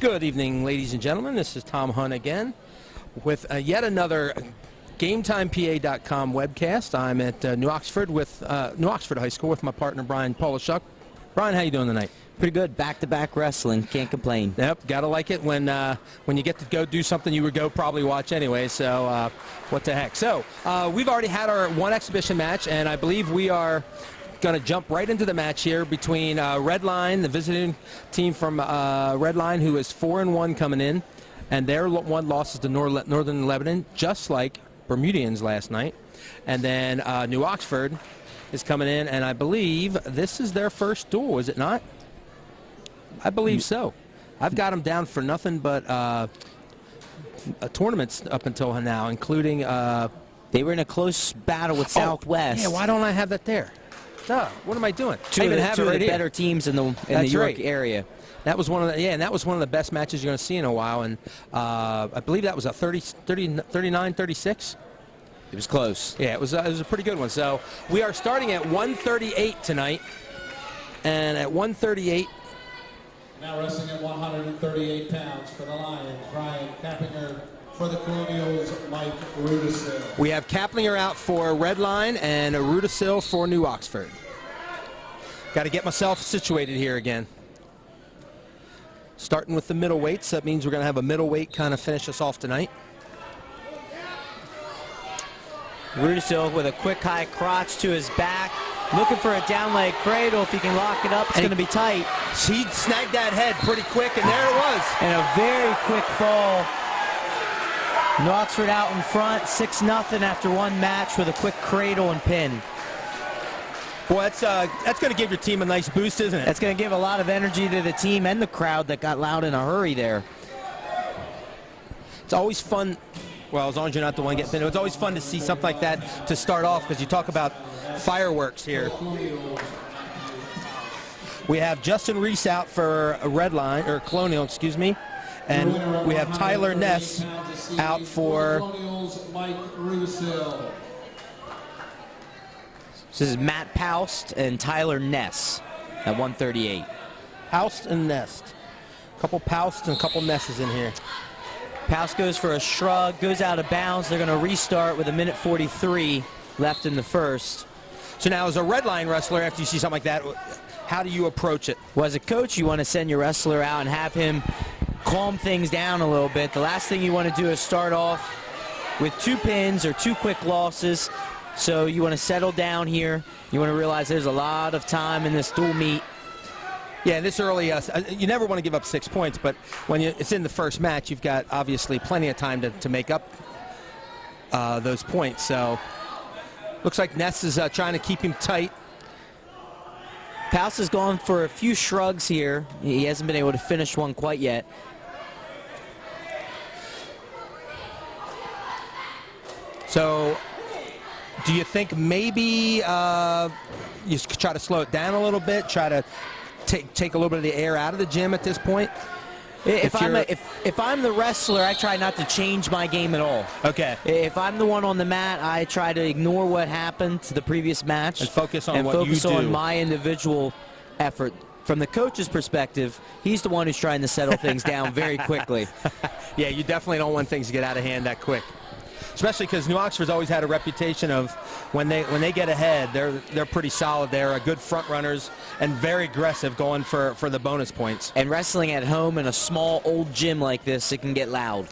Good evening, ladies and gentlemen. This is Tom Hunt again with yet another GameTimePA.com webcast. I'm at New Oxford High School with my partner Brian Polishuk. Brian, how you doing tonight? Pretty good. Back-to-back wrestling. Can't complain. Yep, gotta like it when you get to go do something you would go probably watch anyway. So what the heck? So we've already had our one exhibition match, and I believe we are going to jump right into the match here between Redline, the visiting team from Redline, who is 4-1 coming in, and their one loss is to Northern Lebanon, just like Bermudians last night. And then New Oxford is coming in, and I believe this is their first duel, is it not? I believe so. I've got them down for nothing but tournaments up until now, including... they were in a close battle with Southwest. Yeah, why don't I have that there? Duh, what am I doing? Two of the better teams in the York area. That was one of the, and that was one of the best matches you're going to see in a while, and I believe that was a 39-36. It was close. Yeah, it was a pretty good one. So we are starting at 138 tonight, and at 138. Now wrestling at 138 pounds for the Lions, Brian Kappinger. For the Colonials, Mike Rudisil. We have Kapplinger out for Redline and Rudisil for New Oxford. Got to get myself situated here again. Starting with the middleweights, that means we're going to have a middleweight kind of finish us off tonight. Rudisil with a quick high crotch to his back. Looking for a down leg cradle. If he can lock it up, it's going to be tight. He snagged that head pretty quick, and there it was. And a very quick fall. New Oxford out in front, 6-0 after one match with a quick cradle and pin. Boy, that's going to give your team a nice boost, isn't it? That's going to give a lot of energy to the team and the crowd that got loud in a hurry there. It's always fun, well, as long as you're not the one getting pinned, it's always fun to see something like that to start off, because you talk about fireworks here. We have Justin Reese out for a Redline, or Colonial, excuse me. And we have Tyler Ness out for... This is Matt Paust and Tyler Ness at 138. Paust and Nest. A couple Pausts and a couple Nesses in here. Paust goes for a shrug, goes out of bounds. They're going to restart with 1:43 left in the first. So now as a Redline wrestler, after you see something like that, how do you approach it? Well, as a coach, you want to send your wrestler out and have him calm things down a little bit. The last thing you want to do is start off with 2 pins or 2 quick losses. So you want to settle down here. You want to realize there's a lot of time in this dual meet. Yeah, this early, you never want to give up 6 points, but when it's in the first match, you've got obviously plenty of time to make up those points. So looks like Ness is trying to keep him tight. Paust has gone for a few shrugs here. He hasn't been able to finish one quite yet. So, do you think maybe you try to slow it down a little bit, try to take a little bit of the air out of the gym at this point? If I'm the wrestler, I try not to change my game at all. Okay. If I'm the one on the mat, I try to ignore what happened to the previous match and focus on what you do. And focus on my individual effort. From the coach's perspective, he's the one who's trying to settle things down very quickly. Yeah, you definitely don't want things to get out of hand that quick. Especially because New Oxford's always had a reputation of when they get ahead, they're pretty solid. They're good front runners and very aggressive going for the bonus points. And wrestling at home in a small old gym like this, it can get loud.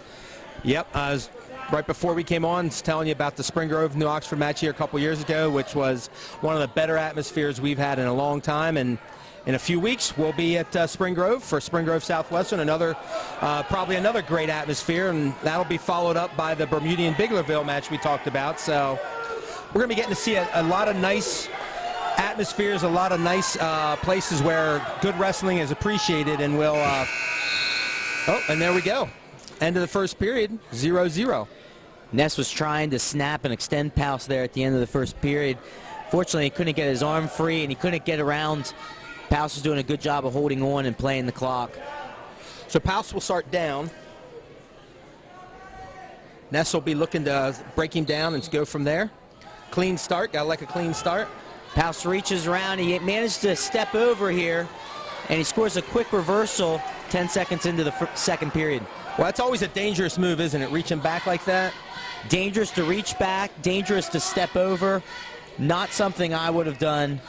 Yep. Right before we came on, I was telling you about the Spring Grove New Oxford match here a couple years ago, which was one of the better atmospheres we've had in a long time. And in a few weeks, we'll be at Spring Grove for Spring Grove Southwestern, probably another great atmosphere, and that'll be followed up by the Bermudian Biglerville match we talked about. So we're going to be getting to see a lot of nice atmospheres, a lot of nice places where good wrestling is appreciated, and we'll... oh, and there we go. End of the first period, 0-0. Ness was trying to snap and extend Paust there at the end of the first period. Fortunately, he couldn't get his arm free, and he couldn't get around. Paust was doing a good job of holding on and playing the clock. So Paust will start down. Ness will be looking to break him down and go from there. Clean start. Gotta like a clean start. Paust reaches around. He managed to step over here, and he scores a quick reversal 10 seconds into the second period. Well, that's always a dangerous move, isn't it? Reaching back like that. Dangerous to reach back, dangerous to step over. Not something I would have done.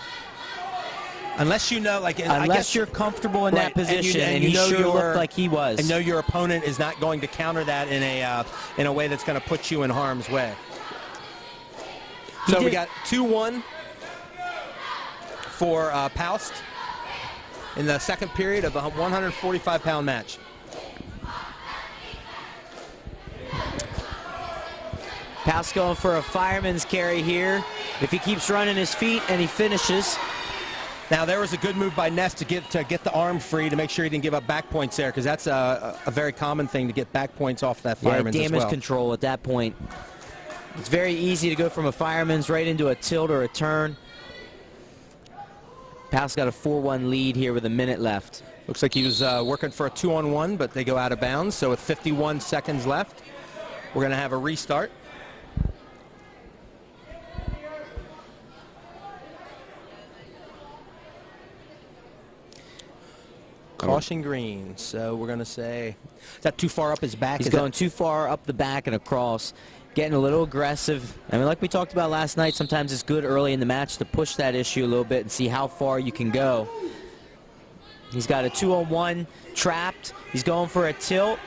Unless you know, like, Unless I guess you're comfortable in that position, and you he know sure looked like he was. And know your opponent is not going to counter that in a way that's going to put you in harm's way. So we got 2-1 for Paust in the second period of a 145-pound match. Paust going for a fireman's carry here. If he keeps running his feet and he finishes. Now, there was a good move by Ness to get the arm free to make sure he didn't give up back points there, because that's a very common thing to get back points off that fireman's as well. Damage control at that point. It's very easy to go from a fireman's right into a tilt or a turn. Paust got a 4-1 lead here with a minute left. Looks like he was working for a 2-on-1, but they go out of bounds. So with 51 seconds left, we're going to have a restart. Caution green, so we're going to say, is that too far up his back? He's going too far up the back and across, getting a little aggressive. I mean, like we talked about last night, sometimes it's good early in the match to push that issue a little bit and see how far you can go. He's got a 2-on-1 trapped. He's going for a tilt.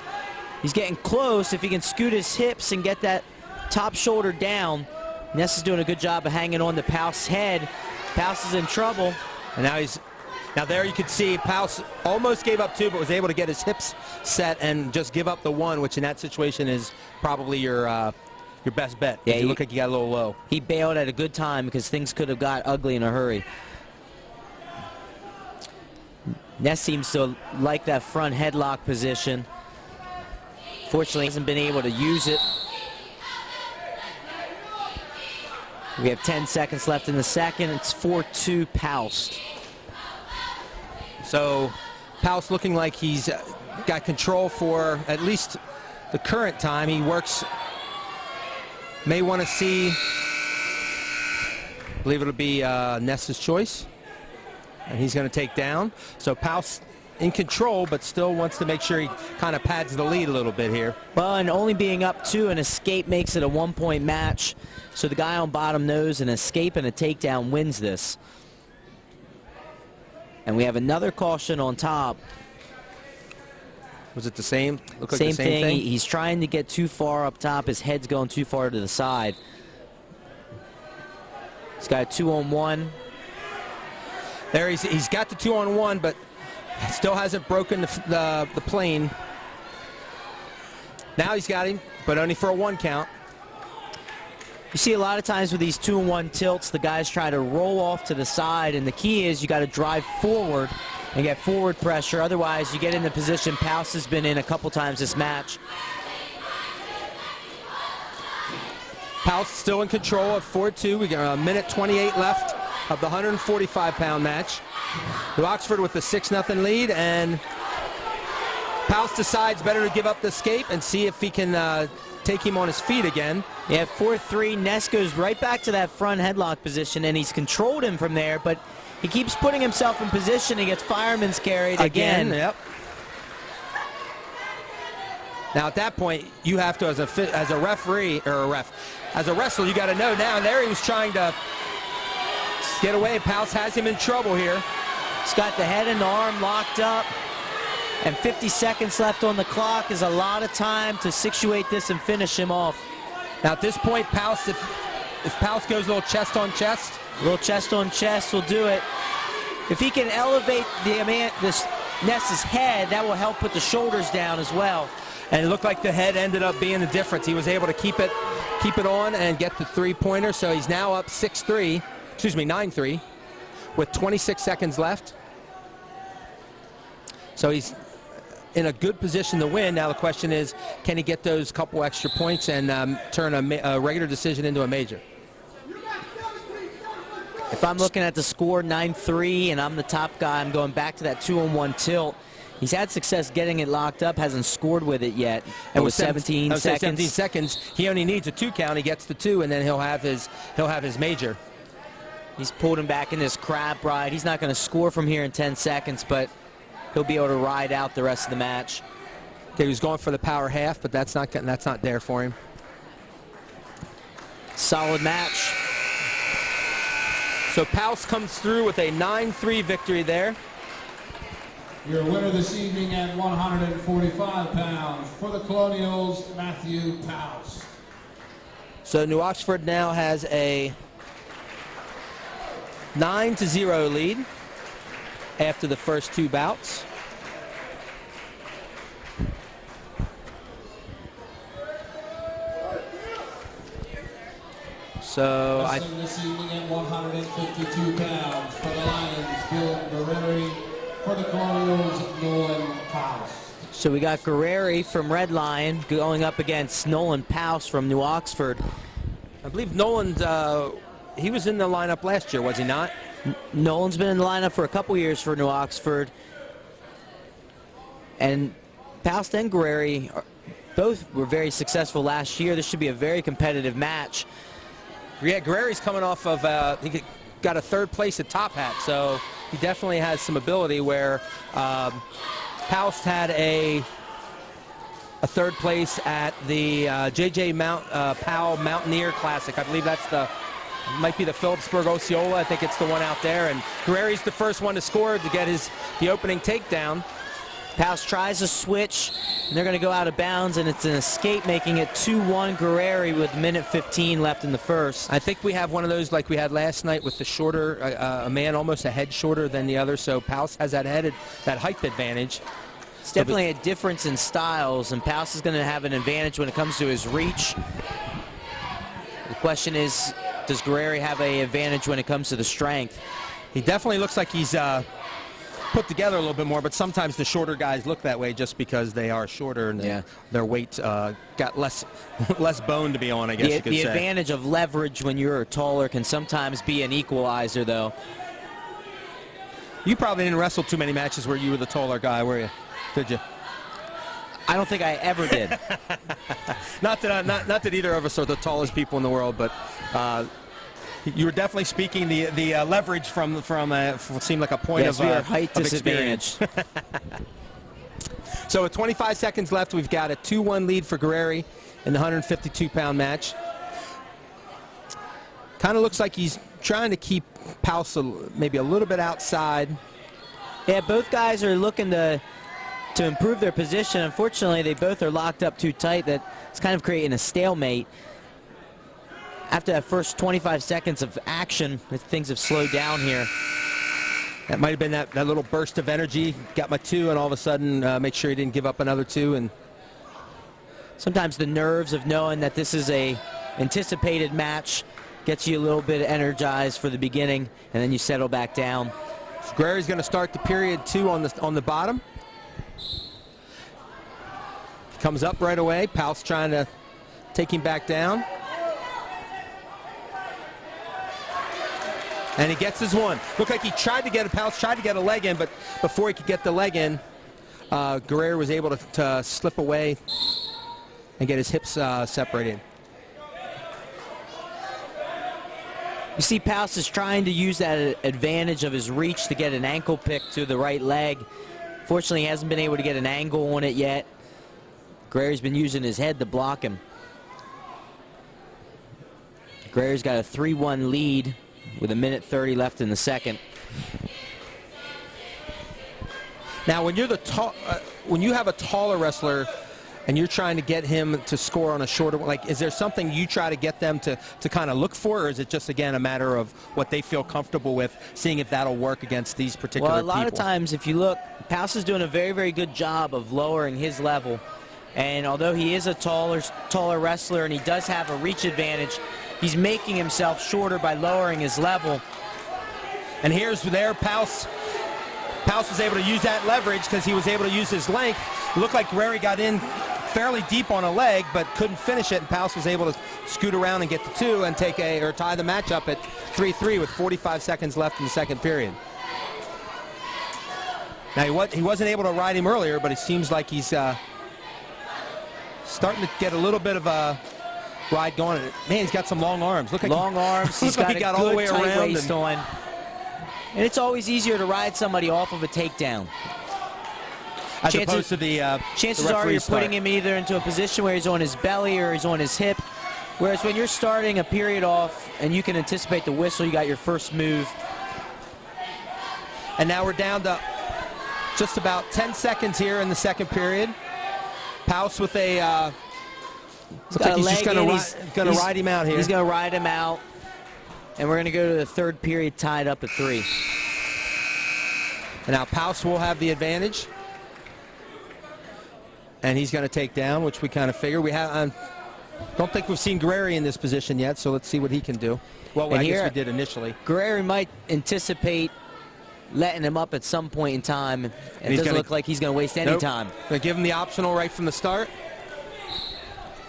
He's getting close. If he can scoot his hips and get that top shoulder down, Ness is doing a good job of hanging on to Paust's head. Paust is in trouble. And now there you can see Paust almost gave up 2, but was able to get his hips set and just give up the 1, which in that situation is probably your best bet. Yeah, you look like you got a little low. He bailed at a good time because things could have got ugly in a hurry. Ness seems to like that front headlock position. Fortunately, he hasn't been able to use it. We have 10 seconds left in the second. It's 4-2 Paust. So Paust looking like he's got control for at least the current time. He works, may want to see, I believe it'll be Ness's choice. And he's going to take down. So Paust in control, but still wants to make sure he kind of pads the lead a little bit here. Well, and only being up 2, an escape makes it a 1-point match. So the guy on bottom knows an escape and a takedown wins this. And we have another caution on top. Was it the same? Looked like Same the same thing. He's trying to get too far up top. His head's going too far to the side. He's got a 2-on-1. There he's got the 2-on-1, but still hasn't broken the plane. Now he's got him, but only for a 1 count. You see a lot of times with these 2-on-1 tilts, the guys try to roll off to the side, and the key is you got to drive forward and get forward pressure. Otherwise, you get in the position Paust has been in a couple times this match. Paust still in control at 4-2. We got a minute 28 left of the 145-pound match. New Oxford with the 6-0 lead, and Paust decides better to give up the escape and see if he can take him on his feet again. Yeah, 4-3. Ness goes right back to that front headlock position, and he's controlled him from there, but he keeps putting himself in position. He gets fireman's carried again. Yep. Now at that point, you have to, as a referee or as a wrestler, you got to know now. There he was trying to get away. Paust has him in trouble here. He's got the head and the arm locked up, and 50 seconds left on the clock is a lot of time to situate this and finish him off. Now at this point, Paust, if Paust goes a little chest on chest, will do it. If he can elevate this Ness's head, that will help put the shoulders down as well. And it looked like the head ended up being the difference. He was able to keep it on and get the 3-pointer. So he's now up 9-3, with 26 seconds left. So he's in a good position to win. Now the question is, can he get those couple extra points and turn a regular decision into a major? If I'm looking at the score, 9-3, and I'm the top guy, I'm going back to that 2-on-1 tilt. He's had success getting it locked up, hasn't scored with it yet. And with 17 seconds, he only needs a 2 count. He gets the 2, and then he'll have his major. He's pulled him back in this crab ride. He's not going to score from here in 10 seconts, but he'll be able to ride out the rest of the match. Okay, he was going for the power half, but that's not there for him. Solid match. So Paus comes through with a 9-3 victory there. Your winner this evening at 145 pounds for the Colonials, Matthew Paus. So New Oxford now has a 9-0 lead after the first two bouts. So Wrestling this evening at 152 pounds for the Lions, Bill Guerreri. For the Colonials, Nolan Paus. So we got Guerreri from Red Lion going up against Nolan Paus from New Oxford. I believe Nolan's, he was in the lineup last year, was he not? Nolan's been in the lineup for a couple years for New Oxford. And Paus and Guerreri both were very successful last year. This should be a very competitive match. Yeah, Guerreri's coming off of, he got a third place at Top Hat, so he definitely has some ability where Paus had a third place at the J.J. Powell Mountaineer Classic. I believe that's might be the Phillipsburg Osceola. I think it's the one out there. And Guerreri's the first one to score to get the opening takedown. Paus tries a switch, and they're going to go out of bounds, and it's an escape, making it 2-1 Guerreri with minute 15 left in the first. I think we have one of those like we had last night with the shorter, a man almost a head shorter than the other, so Paus has that height advantage. It's definitely a difference in styles, and Paus is going to have an advantage when it comes to his reach. The question is, does Guerreri have an advantage when it comes to the strength? He definitely looks like he's put together a little bit more, but sometimes the shorter guys look that way just because they are shorter and their weight got less bone to be on, I guess you could say. The advantage of leverage when you're taller can sometimes be an equalizer, though. You probably didn't wrestle too many matches where you were the taller guy, were you? Did you? I don't think I ever did. not that either of us are the tallest people in the world, but you were definitely speaking the leverage from seemed like a point of height disadvantage. So with 25 seconds left, we've got a 2-1 lead for Guerreri in the 152-pound match. Kind of looks like he's trying to keep Paus maybe a little bit outside. Yeah, both guys are looking to improve their position. Unfortunately, they both are locked up too tight. That's kind of creating a stalemate. After that first 25 seconds of action, things have slowed down here. That might have been that little burst of energy. Got my 2, and all of a sudden, make sure he didn't give up another 2. And sometimes the nerves of knowing that this is a anticipated match gets you a little bit energized for the beginning, and then you settle back down. So Guerreri's going to start the period 2 on the bottom. Comes up right away. Paus trying to take him back down. And he gets his one. Looked like he tried to get Paus tried to get a leg in, but before he could get the leg in, Guerreri was able to slip away and get his hips separated. You see Paus is trying to use that advantage of his reach to get an ankle pick to the right leg. Fortunately, he hasn't been able to get an angle on it yet. Guerreri's been using his head to block him. Guerreri's got a 3-1 lead with a minute 30 left in the second. Now, when you're when you have a taller wrestler and you're trying to get him to score on a shorter one, like, is there something you try to get them to kind of look for, or is it just, again, a matter of what they feel comfortable with, seeing if that'll work against these particular people? Well, a lot of times, if you look, Paus is doing a very, very good job of lowering his level. And although he is a taller wrestler and he does have a reach advantage, he's making himself shorter by lowering his level. And Paus was able to use that leverage because he was able to use his length. It looked like Guerreri got in fairly deep on a leg, but couldn't finish it, and Paus was able to scoot around and get the 2 and tie the match up at 3-3 with 45 seconds left in the second period. Now, he wasn't able to ride him earlier, but it seems like he's starting to get a little bit of a ride going. Man, he's got some long arms. Look like long arms. He's got a all the good way tight around waist on. And it's always easier to ride somebody off of a takedown. as opposed to the chances the are you're referee's start. putting him either into a position where he's on his belly or he's on his hip. Whereas when you're starting a period off and you can anticipate the whistle, you got your first move. And now we're down to just about 10 seconds here in the second period. Paus with a looks like he's just going to ride him out here. He's going to ride him out. And we're going to go to the third period tied up at 3. And now Paus will have the advantage. And he's going to take down, which we kind of figure. We have don't think we've seen Guerreri in this position yet, so let's see what he can do. Well, and I guess we did initially. Guerreri might anticipate letting him up at some point in time. And it doesn't look like he's going to waste any time. Going to give him the optional right from the start.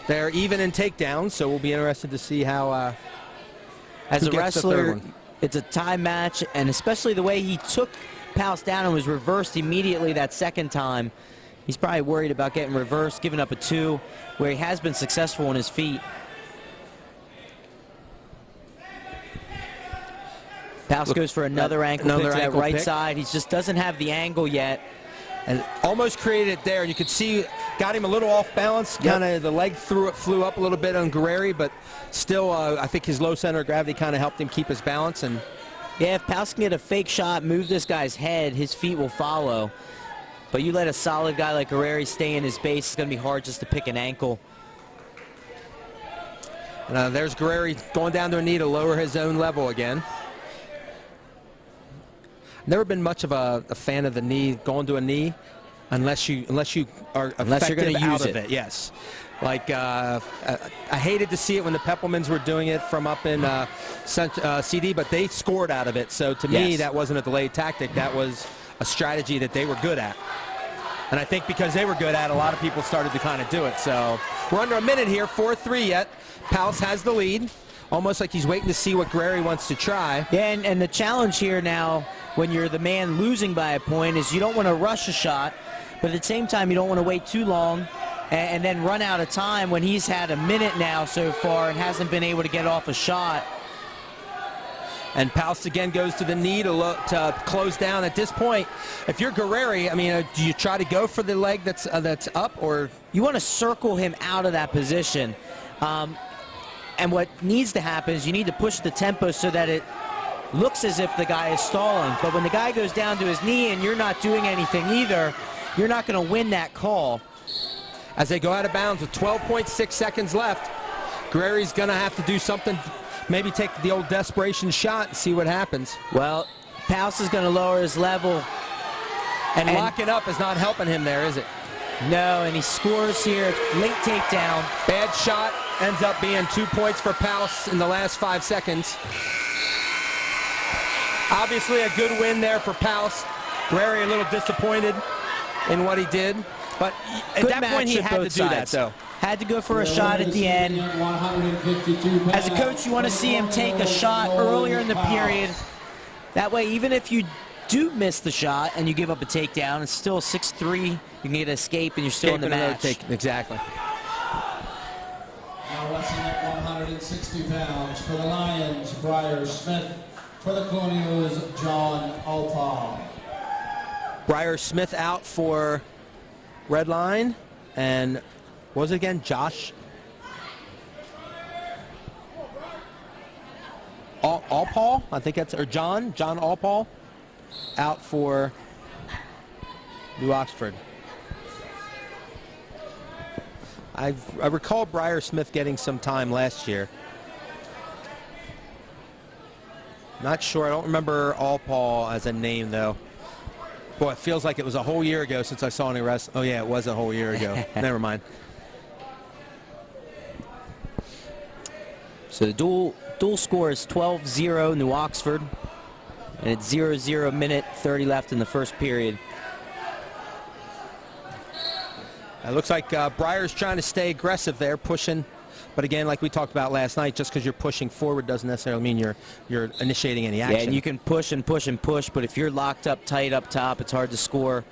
They're even in takedowns, so we'll be interested to see how as who a gets the third wrestler, one. it's a tie match, and especially the way he took Paus down and was reversed immediately that second time. He's probably worried about getting reversed, giving up a 2, where he has been successful on his feet. Paus goes for another ankle pick to that right side. He just doesn't have the angle yet. And almost created it there. And you could see, got him a little off balance. Kind of the leg flew up a little bit on Guerreri, but still, I think his low center of gravity kind of helped him keep his balance. And yeah, if Paus can get a fake shot, move this guy's head, his feet will follow. But you let a solid guy like Guerreri stay in his base, it's going to be hard just to pick an ankle. And there's Guerreri going down to a knee to lower his own level again. Never been much of a fan of the knee, going to a knee, unless you are effective out of it. Yes. Like, I hated to see it when the Peppelmans were doing it from up in CD, but they scored out of it. So to me, that wasn't a delayed tactic. That was a strategy that they were good at. And I think because they were good at it, a lot of people started to kind of do it. So we're under a minute here, 4-3 yet. Paus has the lead. Almost like he's waiting to see what Guerreri wants to try. Yeah, and the challenge here now, when you're the man losing by a point, is you don't want to rush a shot, but at the same time, you don't want to wait too long and then run out of time when he's had a minute now so far and hasn't been able to get off a shot. And Paus again goes to the knee to close down. At this point, if you're Guerreri, I mean, do you try to go for the leg that's up, or you want to circle him out of that position? And what needs to happen is you need to push the tempo so that it looks as if the guy is stalling. But when the guy goes down to his knee and you're not doing anything either, you're not going to win that call. As they go out of bounds with 12.6 seconds left, Guerreri's going to have to do something. Maybe take the old desperation shot and see what happens. Well, Paus is going to lower his level. And locking up is not helping him there, is it? No, and he scores here. Late takedown. Bad shot. Ends up being 2 points for Paus in the last 5 seconds. Obviously a good win there for Paus. Guerreri a little disappointed in what he did. But at that point, he had to do that, though. Had to go for a shot at the end. As a coach, you want to see him take a shot earlier in the period. That way, even if you do miss the shot and you give up a takedown, it's still 6-3. You can get an escape and you're still in the match. Exactly. Now wrestling at 160 pounds for the Lions, Briar Smith. For the Colonials, John Alpaugh. Briar Smith out for Redline. And what was it again? Josh? Alpaugh? I think that's, or John Alpaugh out for New Oxford. I recall Briar Smith getting some time last year. Not sure. I don't remember Alpaugh as a name, though. Boy, it feels like it was a whole year ago since I saw any wrestling. Oh, yeah, it was a whole year ago. Never mind. So the dual score is 12-0 New Oxford. And it's 0-0 minute, 30 left in the first period. It looks like Briar's trying to stay aggressive there, pushing. But again, like we talked about last night, just because you're pushing forward doesn't necessarily mean you're initiating any action. Yeah, and you can push and push and push, but if you're locked up tight up top, it's hard to score.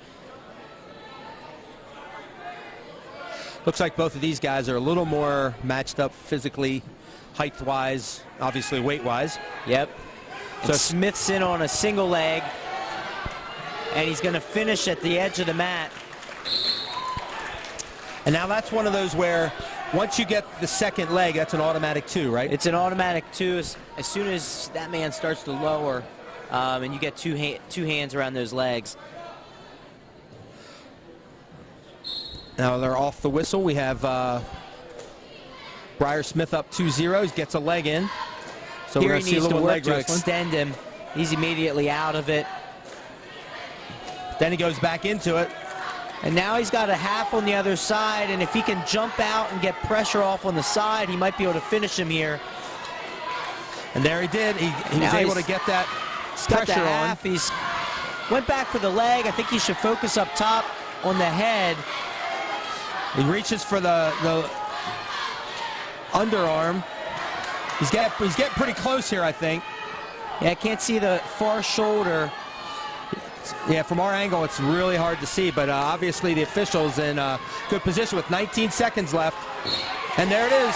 Looks like both of these guys are a little more matched up physically, height-wise, obviously weight-wise. Yep. So Smith's in on a single leg, and he's going to finish at the edge of the mat. And now that's one of those where once you get the second leg, that's an automatic 2, right? It's an automatic 2 as soon as that man starts to lower, and you get two hands around those legs. Now they're off the whistle. We have Briar Smith up 2-0. He gets a leg in. So Here we're he going to see a needs to little work leg to wrestling. extend him. He's immediately out of it. Then he goes back into it. And now he's got a half on the other side, and if he can jump out and get pressure off on the side, he might be able to finish him here. And there he did. He was Now able to he's get that Got the pressure on. half. He's went back for the leg. I think he should focus up top on the head. He reaches for the underarm. He's getting pretty close here, I think. Yeah, I can't see the far shoulder. Yeah, from our angle, it's really hard to see, but obviously the official's in a good position with 19 seconds left. And there it is.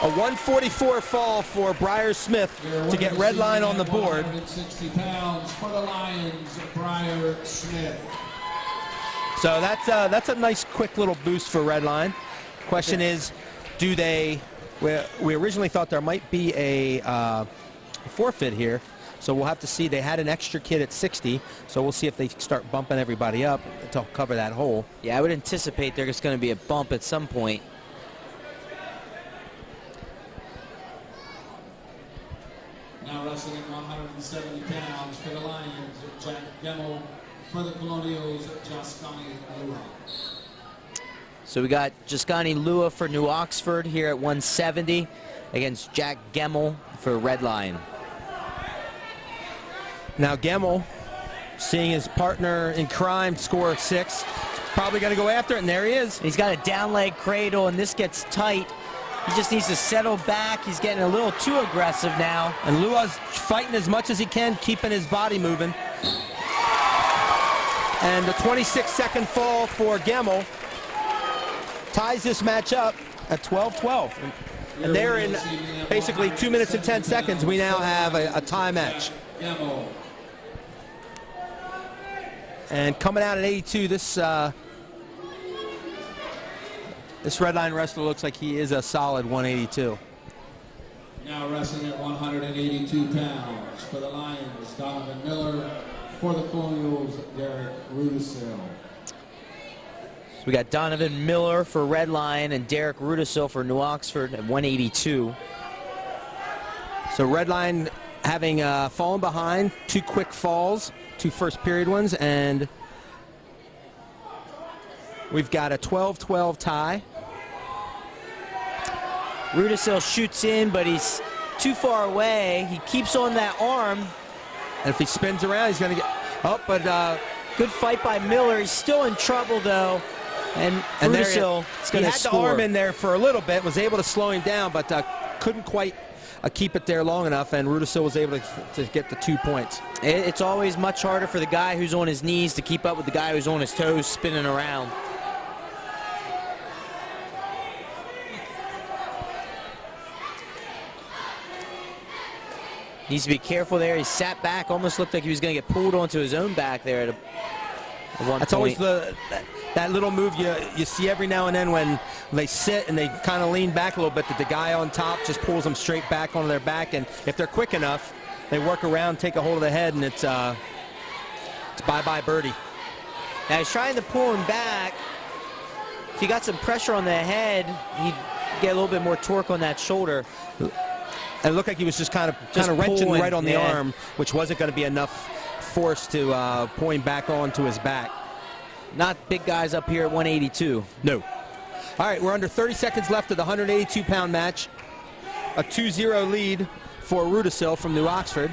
A 144 fall for Briar Smith to get red line on the board. 160 pounds for the Lions, Briar Smith. So that's a nice quick little boost for red line. Question is, do they, we originally thought there might be a forfeit here. So we'll have to see. They had an extra kid at 60, so we'll see if they start bumping everybody up to cover that hole. Yeah, I would anticipate there's going to be a bump at some point. Now wrestling at 170 pounds for the Lions, Jack Gemmel. For the Colonials, Jascani Lua. So we got Jascani Lua for New Oxford here at 170 against Jack Gemmel for Red Lion. Now Gemmel, seeing his partner in crime score 6, probably going to go after it, and there he is. He's got a down leg cradle, and this gets tight. He just needs to settle back. He's getting a little too aggressive now. And Lua's fighting as much as he can, keeping his body moving. And the 26-second fall for Gemmel ties this match up at 12-12. And there in basically 2 minutes and 10 seconds, we now have a tie match. Gemmel. And coming out at 82, this red line wrestler looks like he is a solid 182. Now wrestling at 182 pounds for the Lions, Donovan Miller. For the Colonials, Derek Rudisill. So we got Donovan Miller for Red Lion and Derek Rudisill for New Oxford at 182. So Red Line having fallen behind, 2 quick falls, 2 first period ones, and we've got a 12-12 tie. Rudisill shoots in, but he's too far away. He keeps on that arm. And if he spins around, he's going to get up, but Good fight by Miller. He's still in trouble, though. And there Rudisill is going he to had score. the arm in there for a little bit, was able to slow him down, but couldn't quite keep it there long enough, and Rudisill was able to get the 2 points. It's always much harder for the guy who's on his knees to keep up with the guy who's on his toes spinning around. Needs to be careful there. He sat back, almost looked like he was going to get pulled onto his own back there at one That's point. always that little move you see every now and then when they sit and they kind of lean back a little bit, that the guy on top just pulls them straight back onto their back, and if they're quick enough, they work around, take a hold of the head, and it's bye-bye birdie. Now he's trying to pull him back. If he got some pressure on the head, he'd get a little bit more torque on that shoulder. And it looked like he was just kind of wrenching pulling, right on the yeah. arm, which wasn't going to be enough force to pull him back onto his back. Not big guys up here at 182. No. All right, we're under 30 seconds left of the 182-pound match. A 2-0 lead for Rudisill from New Oxford.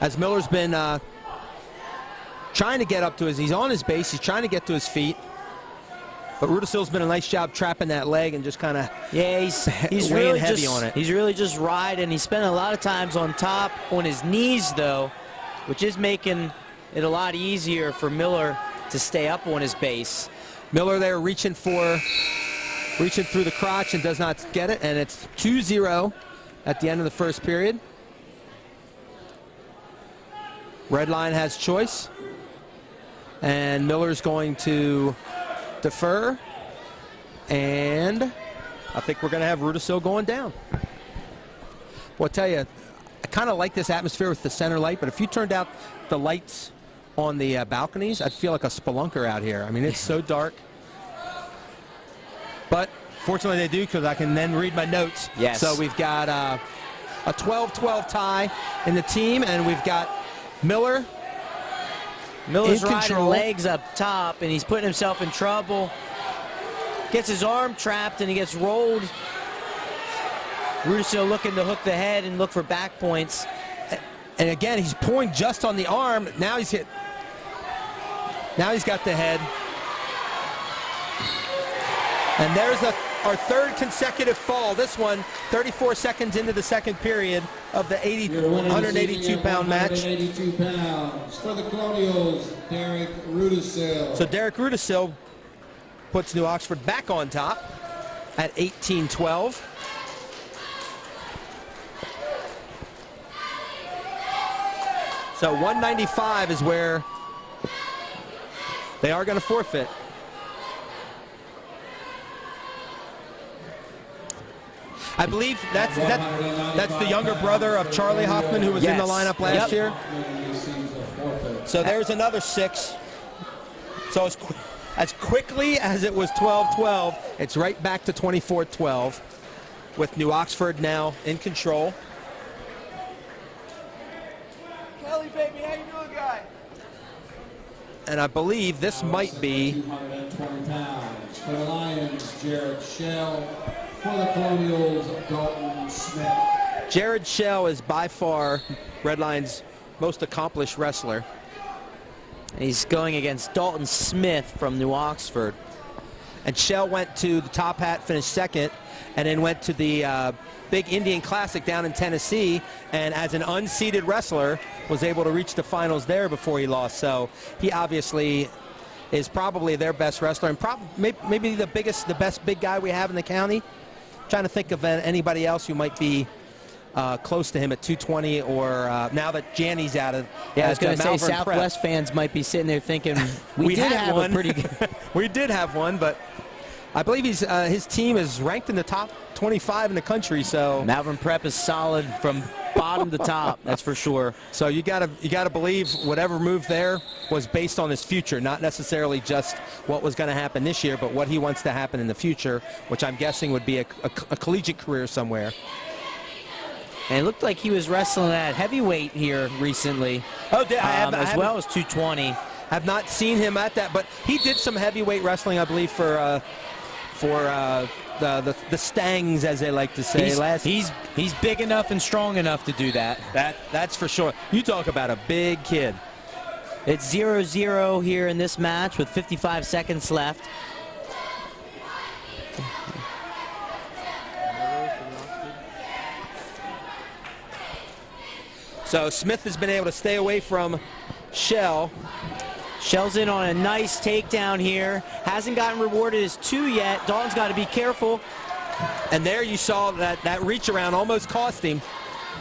As Miller's been trying to get up to he's on his base, he's trying to get to his feet. But Rudisill's been a nice job trapping that leg and just kind of he's weighing really heavy just, on it. He's really just riding. He's spending a lot of times on top, on his knees though, which is making it a lot easier for Miller to stay up on his base. Miller there reaching through the crotch and does not get it, and it's 2-0 at the end of the first period. Red Line has choice. And Miller's going to defer. And I think we're going to have Rudisill going down. Well, I'll tell you, I kind of like this atmosphere with the center light, but if you turned out the lights on the balconies, I'd feel like a spelunker out here. I mean, it's so dark. But fortunately they do, because I can then read my notes. Yes. So we've got a 12-12 tie in the team, and we've got Miller's Miller's in riding control. legs up top, and he's putting himself in trouble. Gets his arm trapped, and he gets rolled. Rudisill looking to hook the head and look for back points. And again, he's pulling just on the arm. Now he's hit. Now he's got the head. And there's our third consecutive fall. This one, 34 seconds into the second period of the Your winner this evening 182-pound at match. 182 pounds. For the Colonials, Derek Rudisill. So Derek Rudisill puts New Oxford back on top at 18-12. So 195 is where they are going to forfeit. I believe that's the younger brother of Charlie Hoffman, who was in the Yes. lineup last Yep. year. Hoffman receives a forfeit. So there's another 6. So as quickly as it was 12-12, it's right back to 24-12 with New Oxford now in control. Kelly, baby, how you doing, guy? And I believe this might be 220 pounds. For the Lions, Jared Shell. For the Colonials, Dalton Smith. Jared Shell is by far Redline's most accomplished wrestler. He's going against Dalton Smith from New Oxford. And Shell went to the Top Hat, finished second, and then went to the Big Indian Classic down in Tennessee, and as an unseeded wrestler was able to reach the finals there before he lost. So he obviously is probably their best wrestler, and maybe the best big guy we have in the county. Trying to think of anybody else who might be close to him at 220, or now that Janny's out of. Yeah, I was going to say Malvern Prep. Southwest fans might be sitting there thinking we did had have one. a pretty good. We did have one, but I believe his team is ranked in the top 25 in the country. So Malvern Prep is solid from bottom to top. That's for sure. So you gotta believe whatever move there was based on his future, not necessarily just what was going to happen this year, but what he wants to happen in the future, which I'm guessing would be a collegiate career somewhere. And it looked like he was wrestling at heavyweight here recently, Oh, as well as 220. Have not seen him at that, but he did some heavyweight wrestling, I believe, for the Stangs, as they like to say. He's big enough and strong enough to do that. That's for sure. You talk about a big kid. It's 0-0 here in this match with 55 seconds left. So Smith has been able to stay away from Shell. Shell's in on a nice takedown here. Hasn't gotten rewarded as 2 yet. Dalton's got to be careful. And there you saw that reach around almost cost him.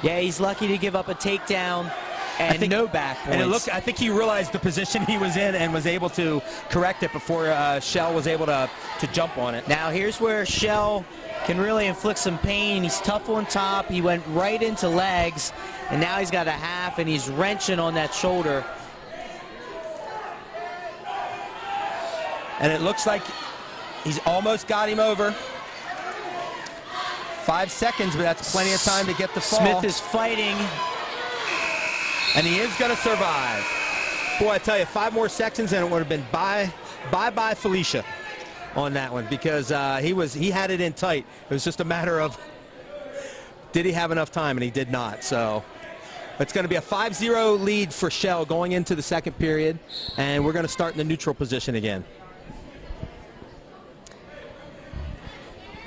Yeah, he's lucky to give up a takedown and no back points. And I think he realized the position he was in and was able to correct it before Shell was able to jump on it. Now here's where Shell can really inflict some pain. He's tough on top. He went right into legs, and now he's got a half, and he's wrenching on that shoulder. And it looks like he's almost got him over. 5 seconds, but that's plenty of time to get the fall. Smith is fighting. And he is going to survive. Boy, I tell you, 5 more seconds and it would have been bye-bye Felicia on that one, because he had it in tight. It was just a matter of did he have enough time, and he did not. So it's going to be a 5-0 lead for Shell going into the second period, and we're going to start in the neutral position again.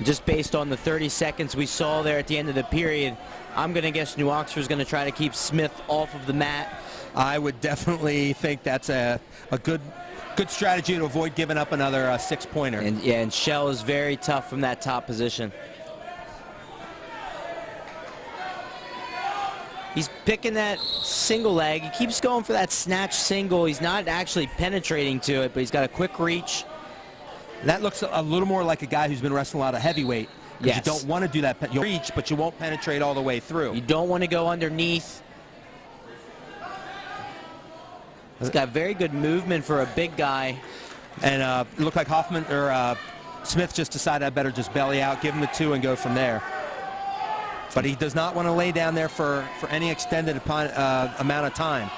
Just based on the 30 seconds we saw there at the end of the period, I'm going to guess New Oxford's going to try to keep Smith off of the mat. I would definitely think that's a good strategy to avoid giving up another 6-pointer. And Shell is very tough from that top position. He's picking that single leg. He keeps going for that snatch single. He's not actually penetrating to it, but he's got a quick reach. That looks a little more like a guy who's been wrestling a lot of heavyweight. Yes. You don't want to do that. You'll reach, but you won't penetrate all the way through. You don't want to go underneath. He's got very good movement for a big guy. And it looked like Hoffman or Smith just decided I better just belly out, give him the 2, and go from there. But he does not want to lay down there for any extended amount of time.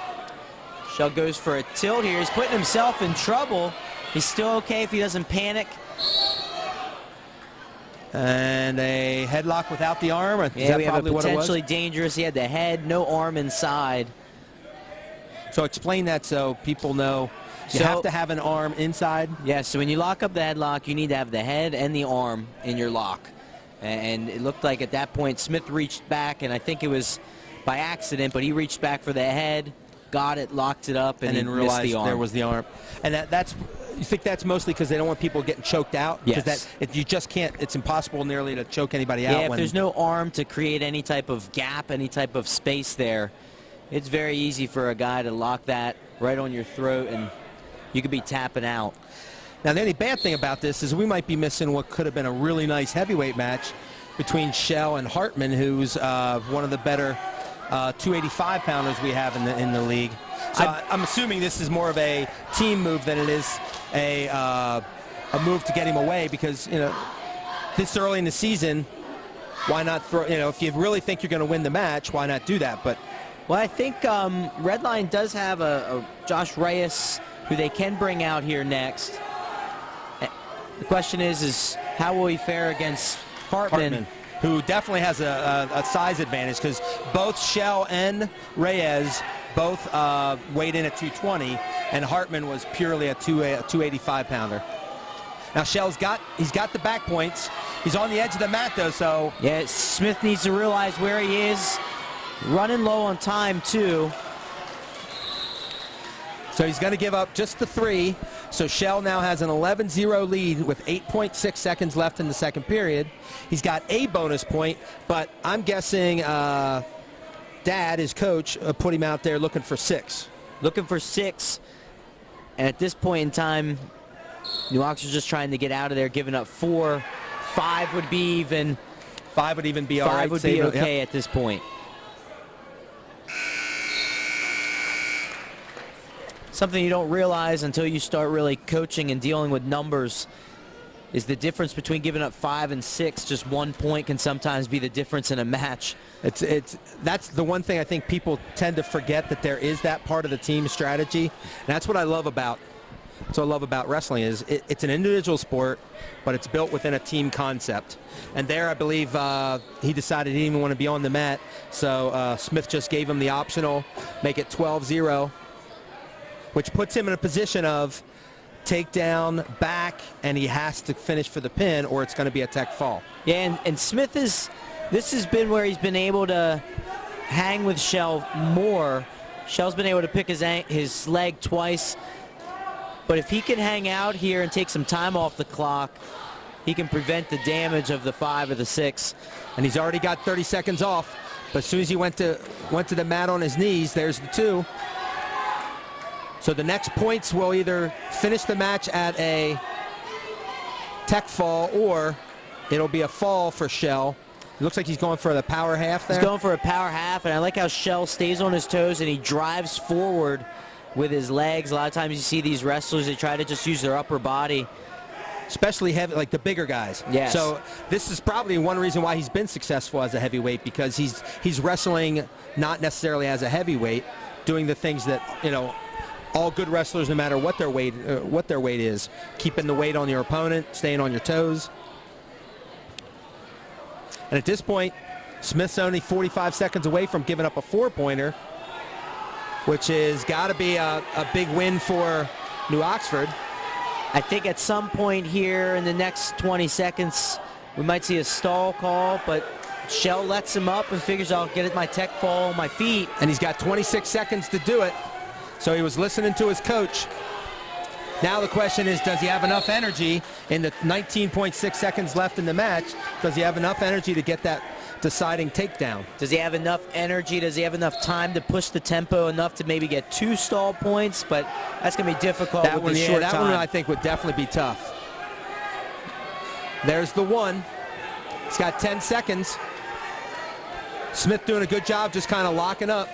Schell goes for a tilt here. He's putting himself in trouble. He's still okay if he doesn't panic. And a headlock without the arm. Is Yeah, that we have a probably what it was? potentially dangerous. He had the head, no arm inside. So explain that so people know. You have to have an arm inside. Yeah, so when you lock up the headlock, you need to have the head and the arm in your lock. And it looked like at that point Smith reached back, and I think it was by accident, but he reached back for the head, got it, locked it up, and then he realized missed the arm. there was the arm. And that's, you think that's mostly because they don't want people getting choked out? Yes. Because you just can't, it's impossible nearly to choke anybody out. Yeah, if when there's no arm to create any type of gap, any type of space there, it's very easy for a guy to lock that right on your throat, and you could be tapping out. Now, the only bad thing about this is we might be missing what could have been a really nice heavyweight match between Schell and Hartman, who's one of the better 285-pounders we have in the league. So I'm assuming this is more of a team move than it is a move to get him away, because, you know, this early in the season, why not throw, you know, if you really think you're going to win the match, why not do that? But well, I think Redline does have a Josh Reyes who they can bring out here next. The question is how will he fare against Hartman? Who definitely has a size advantage, because both Schell and Reyes both weighed in at 220, and Hartman was purely a 285-pounder. Now Schell's got the back points. He's on the edge of the mat though, so yeah, Smith needs to realize where he is. Running low on time too. So he's going to give up just the 3. So Schell now has an 11-0 lead with 8.6 seconds left in the second period. He's got a bonus point, but I'm guessing Dad, his coach, put him out there looking for 6. Looking for 6. And at this point in time, New Oxford's just trying to get out of there, giving up 4. 5 would be even. 5 would even be all right. 5 would be okay at this point. Something you don't realize until you start really coaching and dealing with numbers is the difference between giving up 5 and 6. Just 1 point can sometimes be the difference in a match. That's the one thing I think people tend to forget, that there is that part of the team strategy. And that's what I love about wrestling is it's an individual sport, but it's built within a team concept. And there, I believe he decided he didn't even want to be on the mat, so Smith just gave him the optional, make it 12-0. Which puts him in a position of takedown, back, and he has to finish for the pin, or it's going to be a tech fall. Yeah, and Smith this has been where he's been able to hang with Schell more. Schell's been able to pick his leg twice, but if he can hang out here and take some time off the clock, he can prevent the damage of the 5 or the 6. And he's already got 30 seconds off, but as soon as he went to the mat on his knees, there's the 2. So the next points will either finish the match at a tech fall, or it'll be a fall for Schell. It looks like he's going for the power half there. He's going for a power half, and I like how Schell stays on his toes and he drives forward with his legs. A lot of times you see these wrestlers, they try to just use their upper body. Especially heavy, like the bigger guys. Yes. So this is probably one reason why he's been successful as a heavyweight, because he's wrestling not necessarily as a heavyweight, doing the things that, you know, all good wrestlers, no matter what their weight is, keeping the weight on your opponent, staying on your toes. And at this point, Smith's only 45 seconds away from giving up a 4-pointer, which has got to be a big win for New Oxford. I think at some point here in the next 20 seconds, we might see a stall call, but Schell lets him up and figures I'll get my tech fall on my feet. And he's got 26 seconds to do it. So he was listening to his coach. Now the question is, does he have enough energy in the 19.6 seconds left in the match? Does he have enough energy to get that deciding takedown. Does he have enough energy? Does he have enough time to push the tempo enough to maybe get 2 stall points? But that's going to be difficult That with one, the yeah, short that time. one I think would definitely be tough. There's the one. He's got 10 seconds. Smith doing a good job just kind of locking up.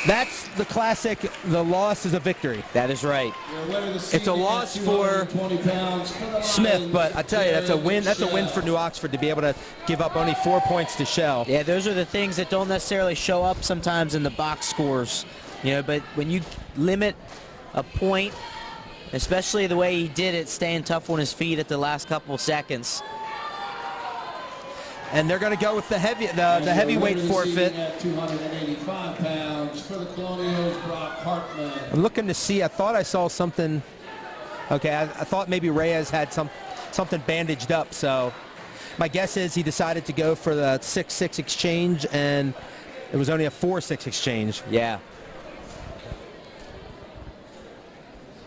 That's the classic, the loss is a victory. That is right. Your winner this It's a evening loss at for 220 pounds for the Smith, Lions, but I tell you, that's a win. That's a win for Shell. New Oxford to be able to give up only 4 points to Shell. Yeah, those are the things that don't necessarily show up sometimes in the box scores. You know, but when you limit a point, especially the way he did it, staying tough on his feet at the last couple seconds. And they're going to go with the heavyweight forfeit. At 285 pounds for the Colonials, Brock Hartman. I'm looking to see. I thought I saw something. Okay, I thought maybe Reyes had something bandaged up. So my guess is he decided to go for the 6-6 exchange, and it was only a 4-6 exchange. Yeah.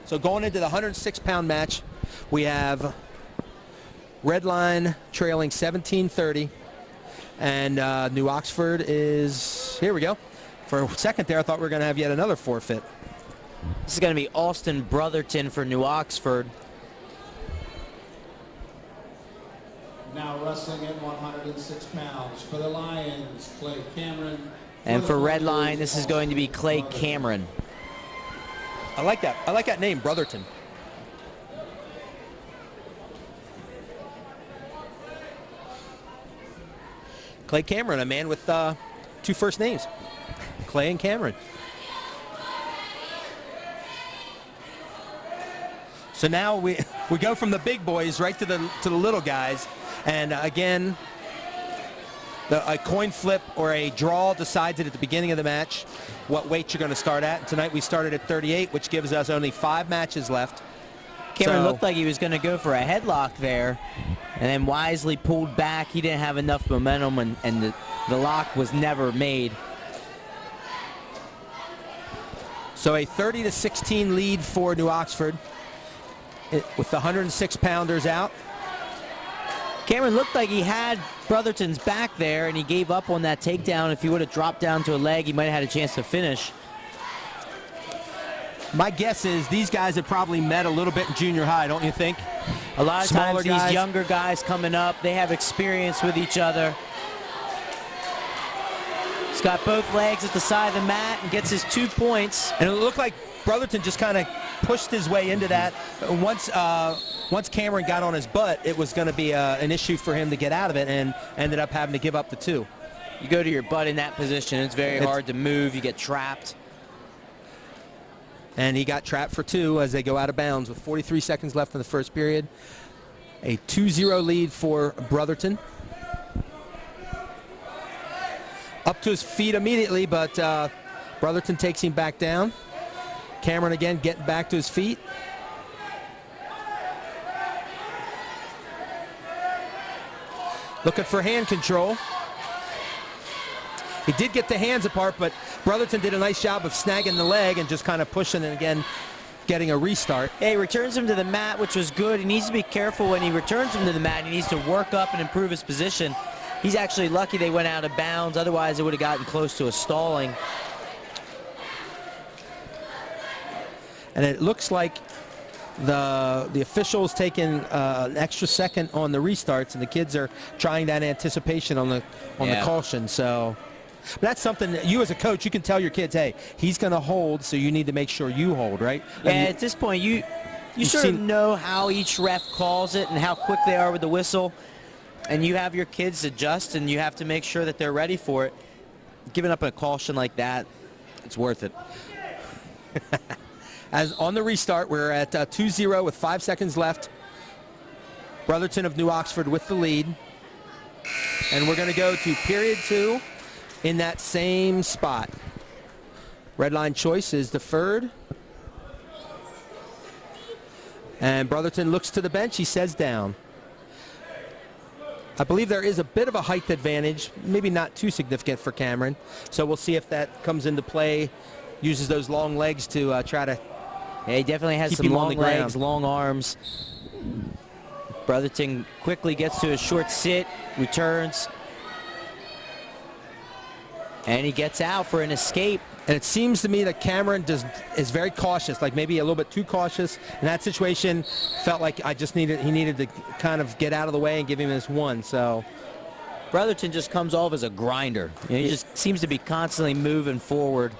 So going into the 106-pound match, we have Redline trailing 17-30, and New Oxford is, here we go. For a second there, I thought we were going to have yet another forfeit. This is going to be Austin Brotherton for New Oxford. Now wrestling at 106 pounds for the Lions, Clay Cameron. And for the Redline, Colonials, this is going to be Clay Brotherton. Cameron. I like that. I like that name, Brotherton. Clay Cameron, a man with 2 first names, Clay and Cameron. So now we go from the big boys right to the little guys, and again, a coin flip or a draw decides it at the beginning of the match what weight you're going to start at. Tonight we started at 38, which gives us only 5 matches left. Cameron So- looked like he was going to go for a headlock there, and then wisely pulled back. He didn't have enough momentum, and the lock was never made. So a 30-16 lead for New Oxford with the 106-pounders out. Cameron looked like he had Brotherton's back there, and he gave up on that takedown. If he would have dropped down to a leg, he might have had a chance to finish. My guess is these guys have probably met a little bit in junior high, don't you think? A lot of Smaller times these guys. younger guys coming up, they have experience with each other. He's got both legs at the side of the mat and gets his 2 points. And it looked like Brotherton just kind of pushed his way into that. Once Cameron got on his butt, it was going to be an issue for him to get out of it, and ended up having to give up the 2. You go to your butt in that position, it's very It's- hard to move. You get trapped. And he got trapped for 2 as they go out of bounds with 43 seconds left in the first period. A 2-0 lead for Brotherton. Up to his feet immediately, but Brotherton takes him back down. Cameron again getting back to his feet. Looking for hand control. He did get the hands apart, but Brotherton did a nice job of snagging the leg and just kind of pushing and again getting a restart. Yeah, he returns him to the mat, which was good. He needs to be careful when he returns him to the mat. He needs to work up and improve his position. He's actually lucky they went out of bounds. Otherwise, it would have gotten close to a stalling. And it looks like the officials taking an extra second on the restarts, and the kids are trying that anticipation on the Yeah. caution. So but that's something that you as a coach, you can tell your kids, hey, he's going to hold, so you need to make sure you hold, right? Yeah, And at this point, you You've sort of seen- know how each ref calls it and how quick they are with the whistle. And you have your kids adjust, and you have to make sure that they're ready for it. Giving up a caution like that, it's worth it. As on the restart, we're at 2-0 with 5 seconds left. Brotherton of New Oxford with the lead. And we're going to go to period 2 in that same spot. Red line choice is deferred. And Brotherton looks to the bench. He says down. I believe there is a bit of a height advantage, maybe not too significant for Cameron. So we'll see if that comes into play, uses those long legs to try to Yeah, he definitely has keep some him on long the ground. legs, long arms. Brotherton quickly gets to a short sit, returns, and he gets out for an escape. And it seems to me that Cameron is very cautious, like maybe a little bit too cautious. In that situation, felt like he needed to kind of get out of the way and give him this one. So Brotherton just comes off as a grinder. You know, he just seems to be constantly moving forward.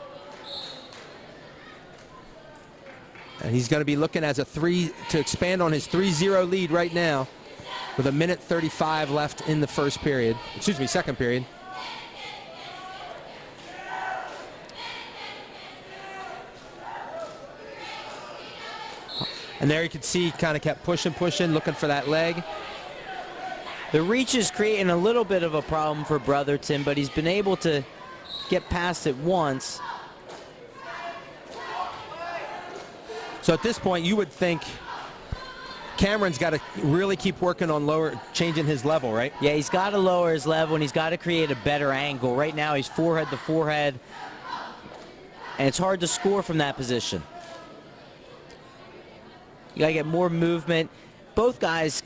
and he's going to be looking as a to expand on his 3-0 lead right now with 1:35 left in the second period. And there you can see he kind of kept pushing, looking for that leg. The reach is creating a little bit of a problem for Brotherton, but he's been able to get past it once. So at this point, you would think Cameron's got to really keep working on changing his level, right? Yeah, he's got to lower his level, and he's got to create a better angle. Right now, he's forehead to forehead, and it's hard to score from that position. You got to get more movement. Both guys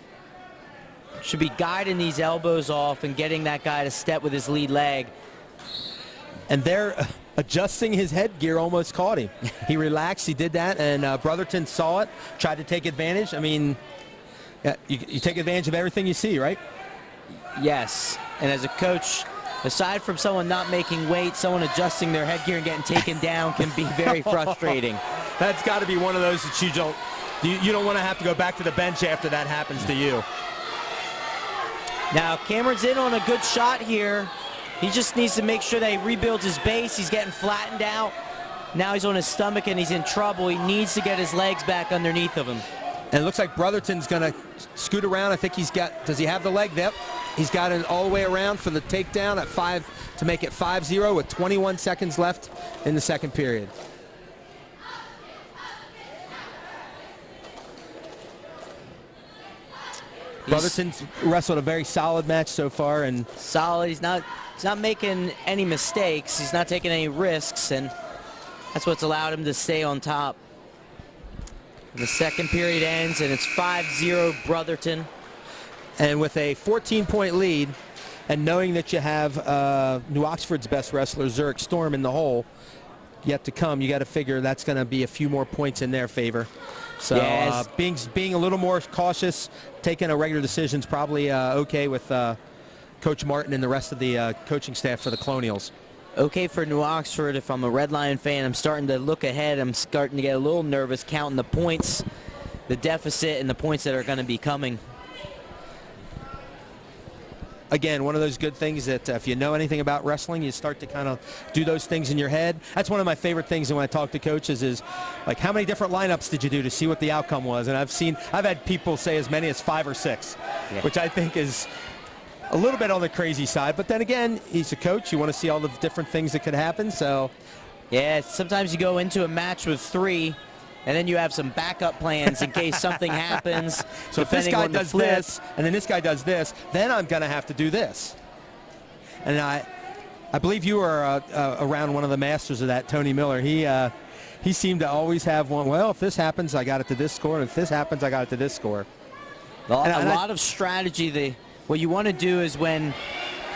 should be guiding these elbows off and getting that guy to step with his lead leg. And they're adjusting his headgear almost caught him. He relaxed, he did that, and Brotherton saw it, tried to take advantage. I mean, yeah, you take advantage of everything you see, right? Yes, and as a coach, aside from someone not making weight, someone adjusting their headgear and getting taken down can be very frustrating. That's got to be one of those that you don't want to have to go back to the bench after that happens to you. Now, Cameron's in on a good shot here. He just needs to make sure that he rebuilds his base. He's getting flattened out. Now he's on his stomach and he's in trouble. He needs to get his legs back underneath of him. And it looks like Brotherton's going to scoot around. I think does he have the leg? Yep. He's got it all the way around for the takedown at 5 to make it 5-0 with 21 seconds left in the second period. Brotherton's wrestled a very solid match so far, and solid. He's not making any mistakes. He's not taking any risks, and that's what's allowed him to stay on top. The second period ends, and it's 5-0 Brotherton. And with a 14-point lead, and knowing that you have New Oxford's best wrestler, Zurich Storm, in the hole yet to come, you got to figure that's going to be a few more points in their favor. So yes. Being a little more cautious, taking a regular decision is probably okay with Coach Martin and the rest of the coaching staff for the Colonials. Okay for New Oxford. If I'm a Red Lion fan, I'm starting to look ahead. I'm starting to get a little nervous counting the points, the deficit, and the points that are going to be coming. Again, one of those good things that if you know anything about wrestling, you start to kind of do those things in your head. That's one of my favorite things when I talk to coaches is, like, how many different lineups did you do to see what the outcome was? And I've had people say as many as 5 or 6, which I think is a little bit on the crazy side. But then again, he's a coach. You want to see all the different things that could happen. So, yeah, sometimes you go into a match with 3, and then you have some backup plans in case something happens. So if this guy does this, and then this guy does this, then I'm going to have to do this. And I believe you were around one of the masters of that, Tony Miller. He seemed to always have one. Well, if this happens, I got it to this score. And if this happens, I got it to this score. A lot of strategy. What you want to do is when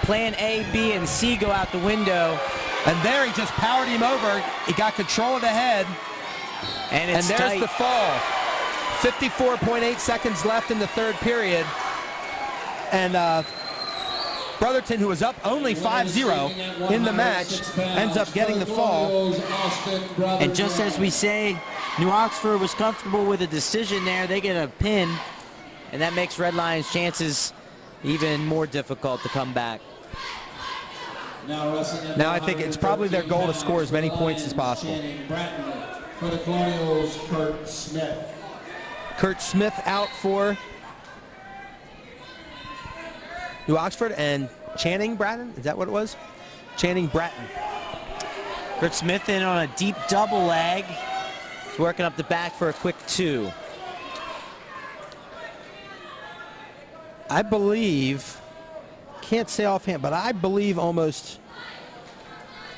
plan A, B, and C go out the window. And there he just powered him over. He got control of the head. And there's tight. The fall. 54.8 seconds left in the third period. And Brotherton, who was up only 5-0 in the match, ends up getting the fall. And just as we say, New Oxford was comfortable with a decision there. They get a pin, and that makes Red Lions' chances even more difficult to come back. Now I think it's probably their goal to score as many points as possible. For the Colonials, Kurt Smith. Kurt Smith out for New Oxford, and Channing Bratton, is that what it was? Channing Bratton. Kurt Smith in on a deep double leg. He's working up the back for a quick 2. I believe, can't say offhand, but I believe almost,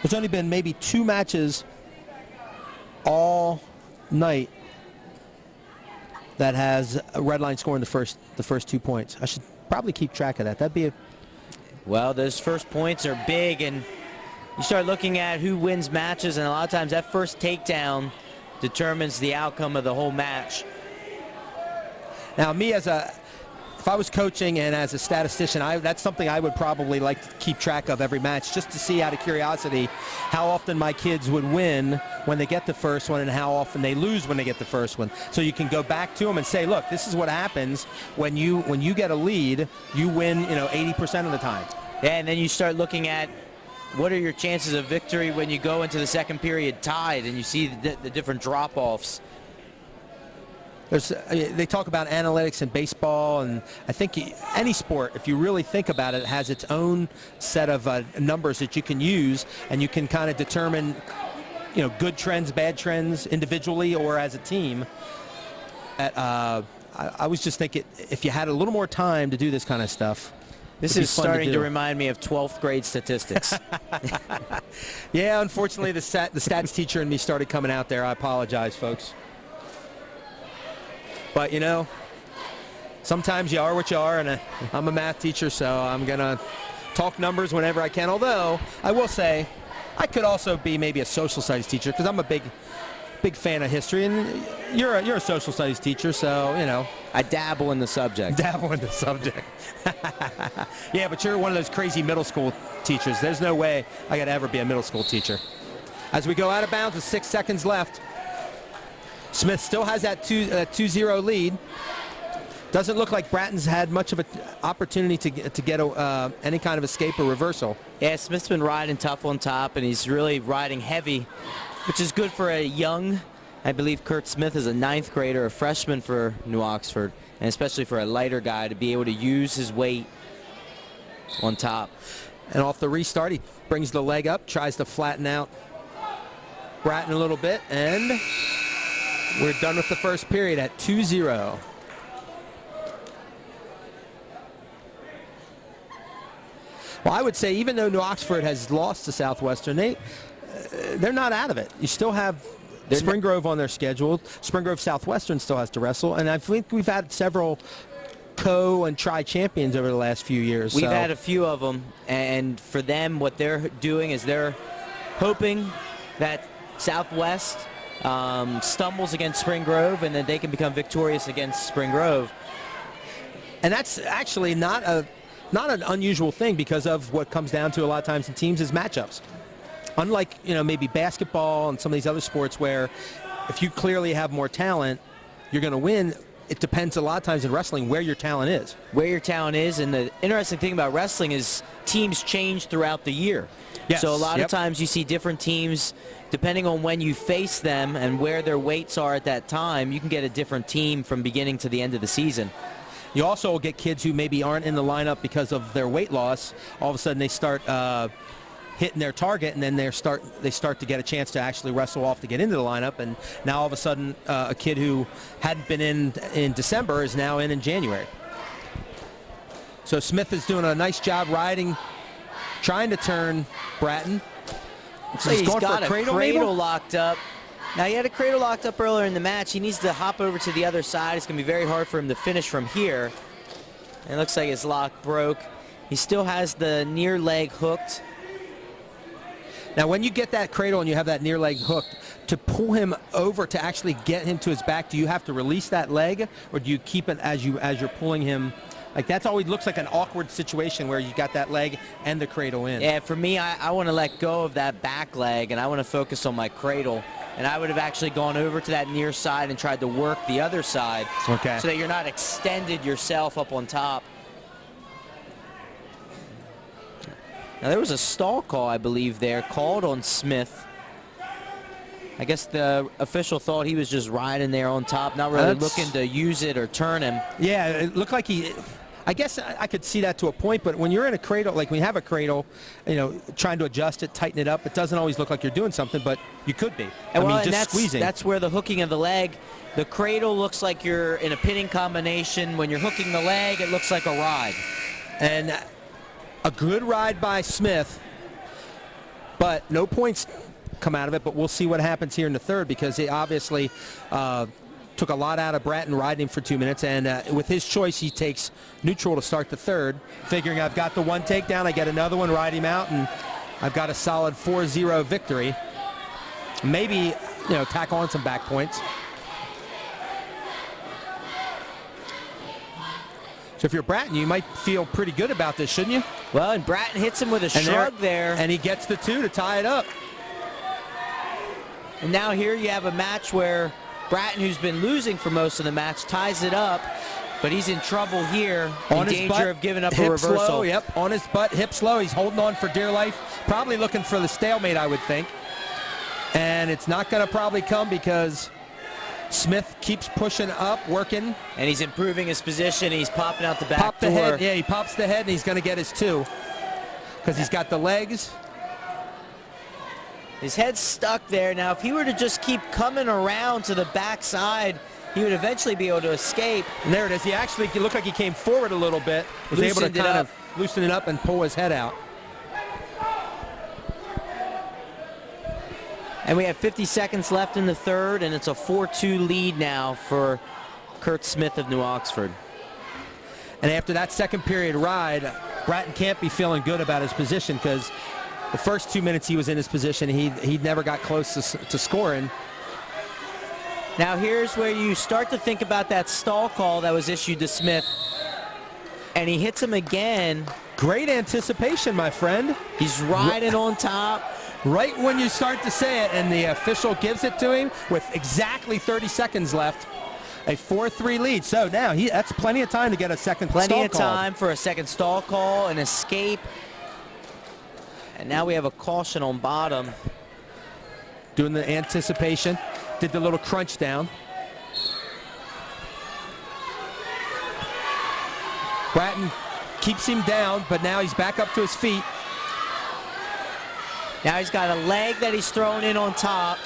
there's only been maybe 2 matches all night that has a red line scoring the first 2 points. I should probably keep track of that. That'd be a Well, those first points are big, and you start looking at who wins matches, and a lot of times that first takedown determines the outcome of the whole match. Now, if I was coaching and as a statistician, that's something I would probably like to keep track of every match, just to see out of curiosity how often my kids would win when they get the first one and how often they lose when they get the first one. So you can go back to them and say, look, this is what happens when you get a lead, you win 80% of the time. Yeah, and then you start looking at what are your chances of victory when you go into the second period tied and you see the different drop-offs. They talk about analytics in baseball, and I think any sport, if you really think about it, has its own set of numbers that you can use, and you can kind of determine, good trends, bad trends, individually or as a team. I was just thinking, if you had a little more time to do this kind of stuff. This it'd be is fun starting to do. remind me of 12th grade statistics. Yeah, unfortunately, the stats teacher in me started coming out there. I apologize, folks. But, sometimes you are what you are, and I'm a math teacher, so I'm going to talk numbers whenever I can. Although, I will say, I could also be maybe a social studies teacher, because I'm a big fan of history, and you're a social studies teacher, so, I dabble in the subject. Dabble in the subject. Yeah, but you're one of those crazy middle school teachers. There's no way I could ever be a middle school teacher. As we go out of bounds with 6 seconds left, Smith still has that 2-0 lead. Doesn't look like Bratton's had much of an opportunity to get any kind of escape or reversal. Yeah, Smith's been riding tough on top, and he's really riding heavy, which is good for a young, I believe Kurt Smith is a 9th grader, a freshman for New Oxford, and especially for a lighter guy to be able to use his weight on top. And off the restart, he brings the leg up, tries to flatten out Bratton a little bit, and we're done with the first period at 2-0. Well, I would say even though New Oxford has lost to Southwestern, they're not out of it. You still have Spring Grove on their schedule. Spring Grove Southwestern still has to wrestle, and I think we've had several and tri-champions over the last few years. We've had a few of them, and for them, what they're doing is they're hoping that Southwest stumbles against Spring Grove, and then they can become victorious against Spring Grove. And that's actually not an unusual thing, because of what comes down to a lot of times in teams is matchups. Unlike, maybe basketball and some of these other sports where if you clearly have more talent, you're going to win. It depends a lot of times in wrestling where your talent is. Where your talent is, and the interesting thing about wrestling is teams change throughout the year. Yes. So a lot of times you see different teams, depending on when you face them and where their weights are at that time, you can get a different team from beginning to the end of the season. You also will get kids who maybe aren't in the lineup because of their weight loss. All of a sudden they start hitting their target, and then they start to get a chance to actually wrestle off to get into the lineup. And now all of a sudden a kid who hadn't been in December is now in January. So Smith is doing a nice job riding, trying to turn Bratton. So he's got a cradle locked up. Now, he had a cradle locked up earlier in the match. He needs to hop over to the other side. It's going to be very hard for him to finish from here. And it looks like his lock broke. He still has the near leg hooked. Now, when you get that cradle and you have that near leg hooked, to pull him over to actually get him to his back, do you have to release that leg, or do you keep it as you're pulling him? Like, that's always looks like an awkward situation where you got that leg and the cradle in. Yeah, for me, I want to let go of that back leg, and I want to focus on my cradle. And I would have actually gone over to that near side and tried to work the other side, okay, so that you're not extended yourself up on top. Now, there was a stall call, I believe, there, called on Smith. I guess the official thought he was just riding there on top, not really looking to use it or turn him. Yeah, it looked like I guess I could see that to a point, but when you're in a cradle, like when you have a cradle, trying to adjust it, tighten it up, it doesn't always look like you're doing something, but you could be. Just squeezing. That's where the hooking of the leg, the cradle looks like you're in a pinning combination. When you're hooking the leg, it looks like a ride. And a good ride by Smith, but no points come out of it. But we'll see what happens here in the third, because he obviously took a lot out of Bratton riding him for 2 minutes, and with his choice, he takes neutral to start the third, figuring I've got the one takedown, I get another one, ride him out, and I've got a solid 4-0 victory. Maybe, tack on some back points. So if you're Bratton, you might feel pretty good about this, shouldn't you? Well, and Bratton hits him with a shrug there. And he gets the 2 to tie it up. And now here you have a match where Bratton, who's been losing for most of the match, ties it up, but he's in trouble here, in danger of giving up a reversal. Low, yep, on his butt, hips low. He's holding on for dear life, probably looking for the stalemate, I would think. And it's not going to probably come because Smith keeps pushing up, working. And he's improving his position. He's popping out the back Pop the door. head. Yeah, he pops the head, and he's going to get his 2 because he's got the legs. His head's stuck there. Now, if he were to just keep coming around to the backside, he would eventually be able to escape. And there it is. He actually looked like he came forward a little bit. Was able to kind of loosen it up and pull his head out. And we have 50 seconds left in the third, and it's a 4-2 lead now for Curt Smith of New Oxford. And after that second period ride, Bratton can't be feeling good about his position because the first 2 minutes he was in his position, he never got close to scoring. Now here's where you start to think about that stall call that was issued to Smith. And he hits him again. Great anticipation, my friend. He's riding on top. Right when you start to say it and the official gives it to him with exactly 30 seconds left, a 4-3 lead. So now that's plenty of time to get a second stall call. Plenty of time for a second stall call, an escape. And now we have a caution on bottom. Doing the anticipation. Did the little crunch down. Bratton keeps him down, but now he's back up to his feet. Now he's got a leg that he's throwing in on top.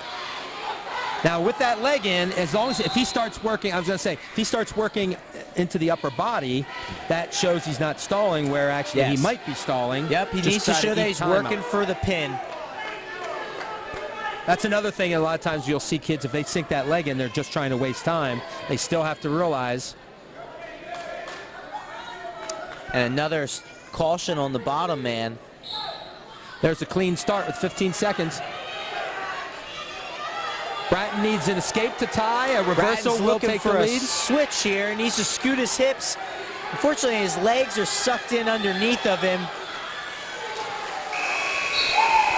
Now with that leg in, as long as if he starts working, I was going to say, if he starts working into the upper body, that shows he's not stalling, where actually he might be stalling. Yep, he needs to show that he's working for the pin. That's another thing. A lot of times you'll see kids, if they sink that leg in, they're just trying to waste time. They still have to realize. And another caution on the bottom man. There's a clean start with 15 seconds. Bratton needs an escape to tie. A reversal will take the lead. Switch here. He needs to scoot his hips. Unfortunately, his legs are sucked in underneath of him.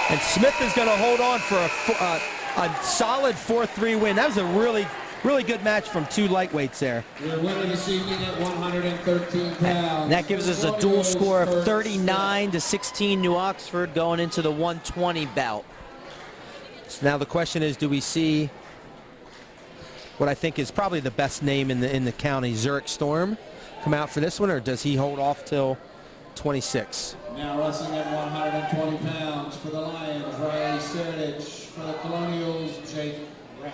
And Smith is going to hold on for a solid 4-3 win. That was a really, really good match from 2 lightweights there. Your winner this evening at 113 pounds. And that gives us a dual score of 39-16 New Oxford going into the 120 bout. So now the question is, do we see what I think is probably the best name in the county, Zurich Storm, come out for this one, or does he hold off till 26? Now wrestling at 120 pounds for the Lions, Riley Serdich. For the Colonials, Jake Reck.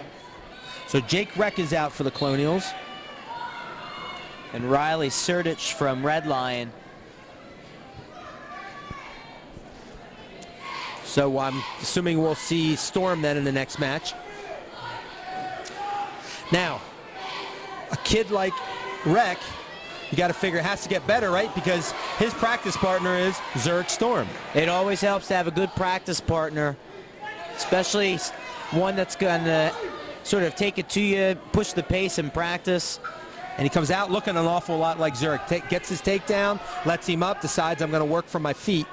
So Jake Reck is out for the Colonials. And Riley Serdich from Red Lion. So I'm assuming we'll see Storm then in the next match. Now, a kid like Reck, you got to figure has to get better, right? Because his practice partner is Zurich Storm. It always helps to have a good practice partner, especially one that's going to sort of take it to you, push the pace in practice. And he comes out looking an awful lot like Zurich. Gets his takedown, lets him up, decides I'm going to work from my feet.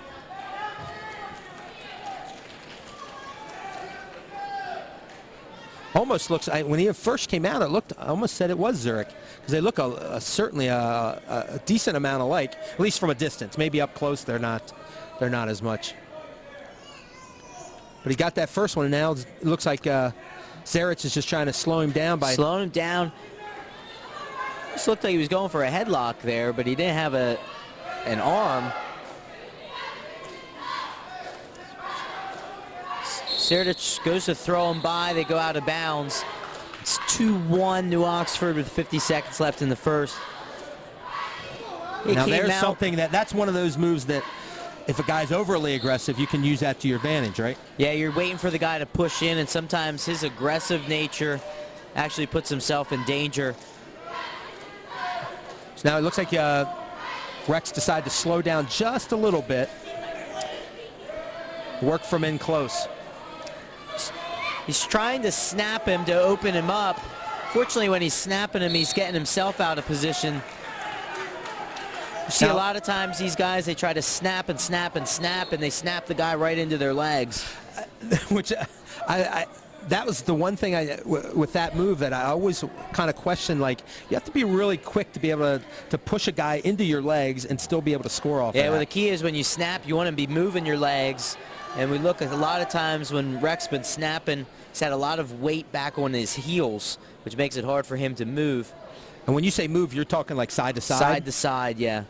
Almost looks, when he first came out, I almost said it was Zurich, because they look certainly a decent amount alike, at least from a distance. Maybe up close, they're not as much. But he got that first one, and now it looks like Zurich is just trying to slow him down by slowing him down. Just looked like he was going for a headlock there, but he didn't have an arm. Serdich goes to throw him by. They go out of bounds. It's 2-1 New Oxford with 50 seconds left in the first. Now there's something that's one of those moves that if a guy's overly aggressive, you can use that to your advantage, right? Yeah, you're waiting for the guy to push in, and sometimes his aggressive nature actually puts himself in danger. So now it looks like Rex decided to slow down just a little bit. Work from in close. He's trying to snap him to open him up. Fortunately, when he's snapping him, he's getting himself out of position. You see a lot of times these guys, they try to snap and snap and snap, and they snap the guy right into their legs. Which that was the one thing with that move that I always kind of question. Like, you have to be really quick to be able to push a guy into your legs and still be able to score off. Yeah, well, the key is when you snap, you want to be moving your legs. And we look at a lot of times when Rex been snapping, he's had a lot of weight back on his heels, which makes it hard for him to move. And when you say move, you're talking like side to side? Side to side, yeah.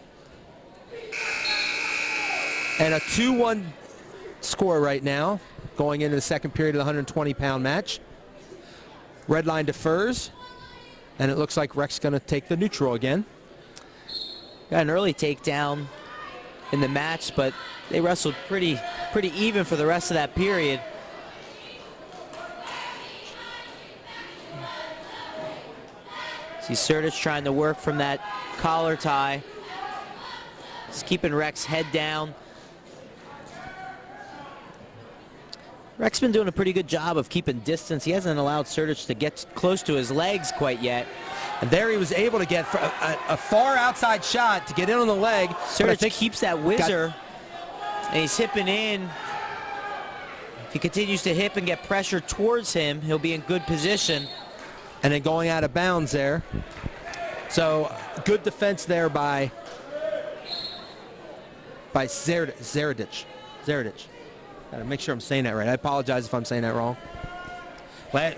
And a 2-1 score right now, going into the second period of the 120-pound match. Red line defers, and it looks like Rex going to take the neutral again. Got an early takedown in the match, but they wrestled pretty even for the rest of that period. See Srdjic trying to work from that collar tie. He's keeping Rex head down. Rex been doing a pretty good job of keeping distance. He hasn't allowed Srdjic to get close to his legs quite yet. And there he was able to get a far outside shot to get in on the leg. Srdjic keeps that whizzer, and he's hipping in. If he continues to hip and get pressure towards him, he'll be in good position. And then going out of bounds there. So good defense there by Srdjic. Gotta make sure I'm saying that right. I apologize if I'm saying that wrong.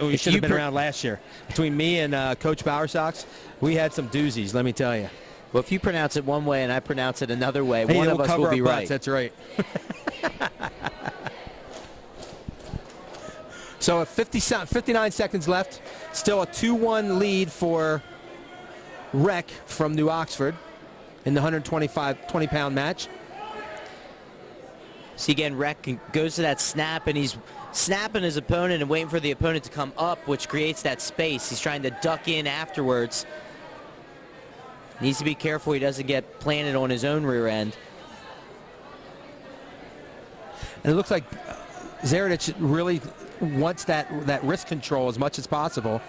We should have been around last year. Between me and Coach Bowersox, we had some doozies, let me tell you. Well, if you pronounce it one way and I pronounce it another way, one of us will be right. That's right. So 59 seconds left. Still a 2-1 lead for Rec from New Oxford in the 120-pound match. See again, Rec goes to that snap, and he's snapping his opponent and waiting for the opponent to come up, which creates that space. He's trying to duck in afterwards. Needs to be careful he doesn't get planted on his own rear end. And it looks like Srdjic really wants that wrist control as much as possible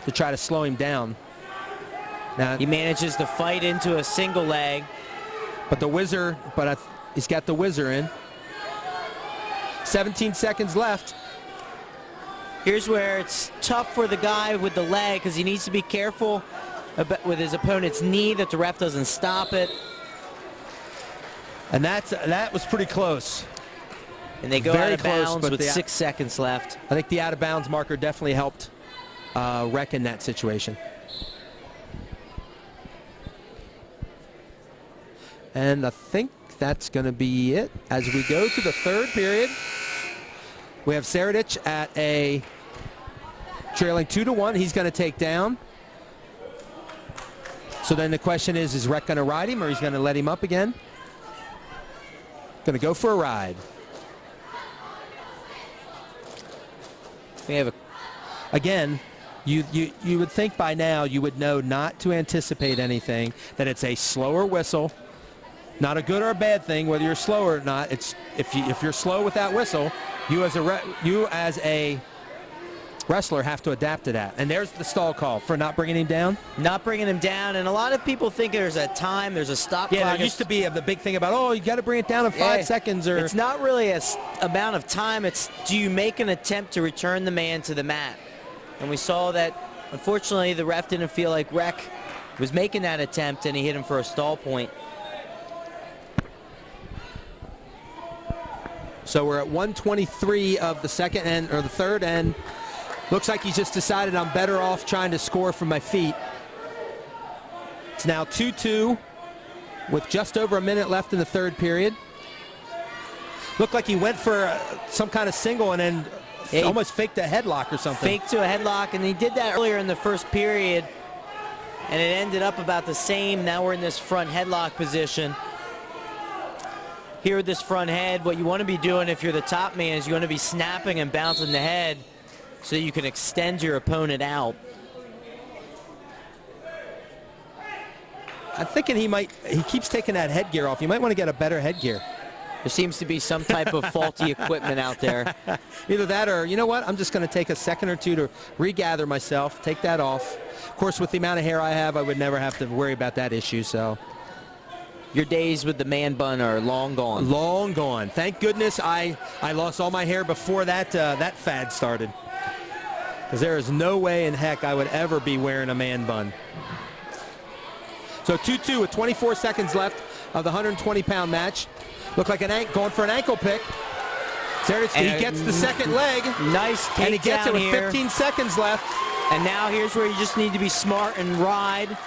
to try to slow him down. Now, he manages to fight into a single leg. But he's got the whizzer in. 17 seconds left. Here's where it's tough for the guy with the leg because he needs to be careful with his opponent's knee that the ref doesn't stop it. And that was pretty close. And they go Very out of close, bounds with 6 seconds left. I think the out of bounds marker definitely helped Rec in that situation. And I think that's going to be it. As we go to the third period, we have Srdjic at a trailing 2-1. He's going to take down. So then the question is Rec going to ride him or he's going to let him up again? Going to go for a ride. We have Again, you would think by now you would know not to anticipate anything, that it's a slower whistle. Not a good or a bad thing, whether you're slow or not. It's if you're slow with that whistle, you as a wrestler have to adapt to that. And there's the stall call for not bringing him down. Not bringing him down, and a lot of people think there's a time, there's a stop clock. Yeah, there used to be the big thing about, you got to bring it down in 5 seconds. Or it's not really a amount of time. It's do you make an attempt to return the man to the mat? And we saw that, unfortunately, the ref didn't feel like Rec was making that attempt, and he hit him for a stall point. So we're at 123 of the the third, and looks like he's just decided I'm better off trying to score from my feet. It's now 2-2 with just over a minute left in the third period. Looked like he went for some kind of single and then almost faked a headlock or something. Faked to a headlock, and he did that earlier in the first period, and it ended up about the same. Now we're in this front headlock position. Here with this front head, what you want to be doing if you're the top man is you want to be snapping and bouncing the head so you can extend your opponent out. I'm thinking he keeps taking that headgear off. You might want to get a better headgear. There seems to be some type of faulty equipment out there. Either that or, you know what, I'm just going to take a second or two to regather myself, take that off. Of course, with the amount of hair I have, I would never have to worry about that issue, so. Your days with the man bun are long gone. Long gone. Thank goodness I lost all my hair before that fad started. Because there is no way in heck I would ever be wearing a man bun. So 2-2 with 24 seconds left of the 120-pound match. Looked like going for an ankle pick. Seredic, he gets the second leg. Nice takedown. And he gets it with here. 15 seconds left. And now here's where you just need to be smart and ride.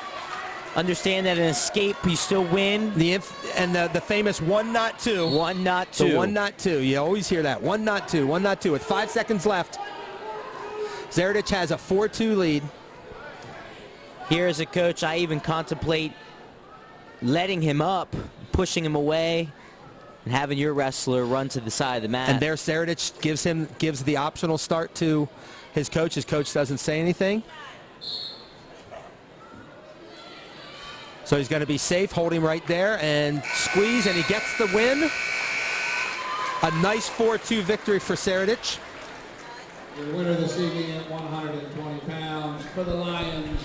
Understand that an escape, you still win. The famous one, not two. One, not two. The one, not two. You always hear that. One, not two. One, not two. With 5 seconds left, Seredic has a 4-2 lead. Here as a coach, I even contemplate letting him up, pushing him away, and having your wrestler run to the side of the mat. And there Seredic gives the optional start to his coach. His coach doesn't say anything. So he's going to be safe, hold him right there, and squeeze, and he gets the win. A nice 4-2 victory for Seredic. Your winner this evening at 120 pounds for the Lions,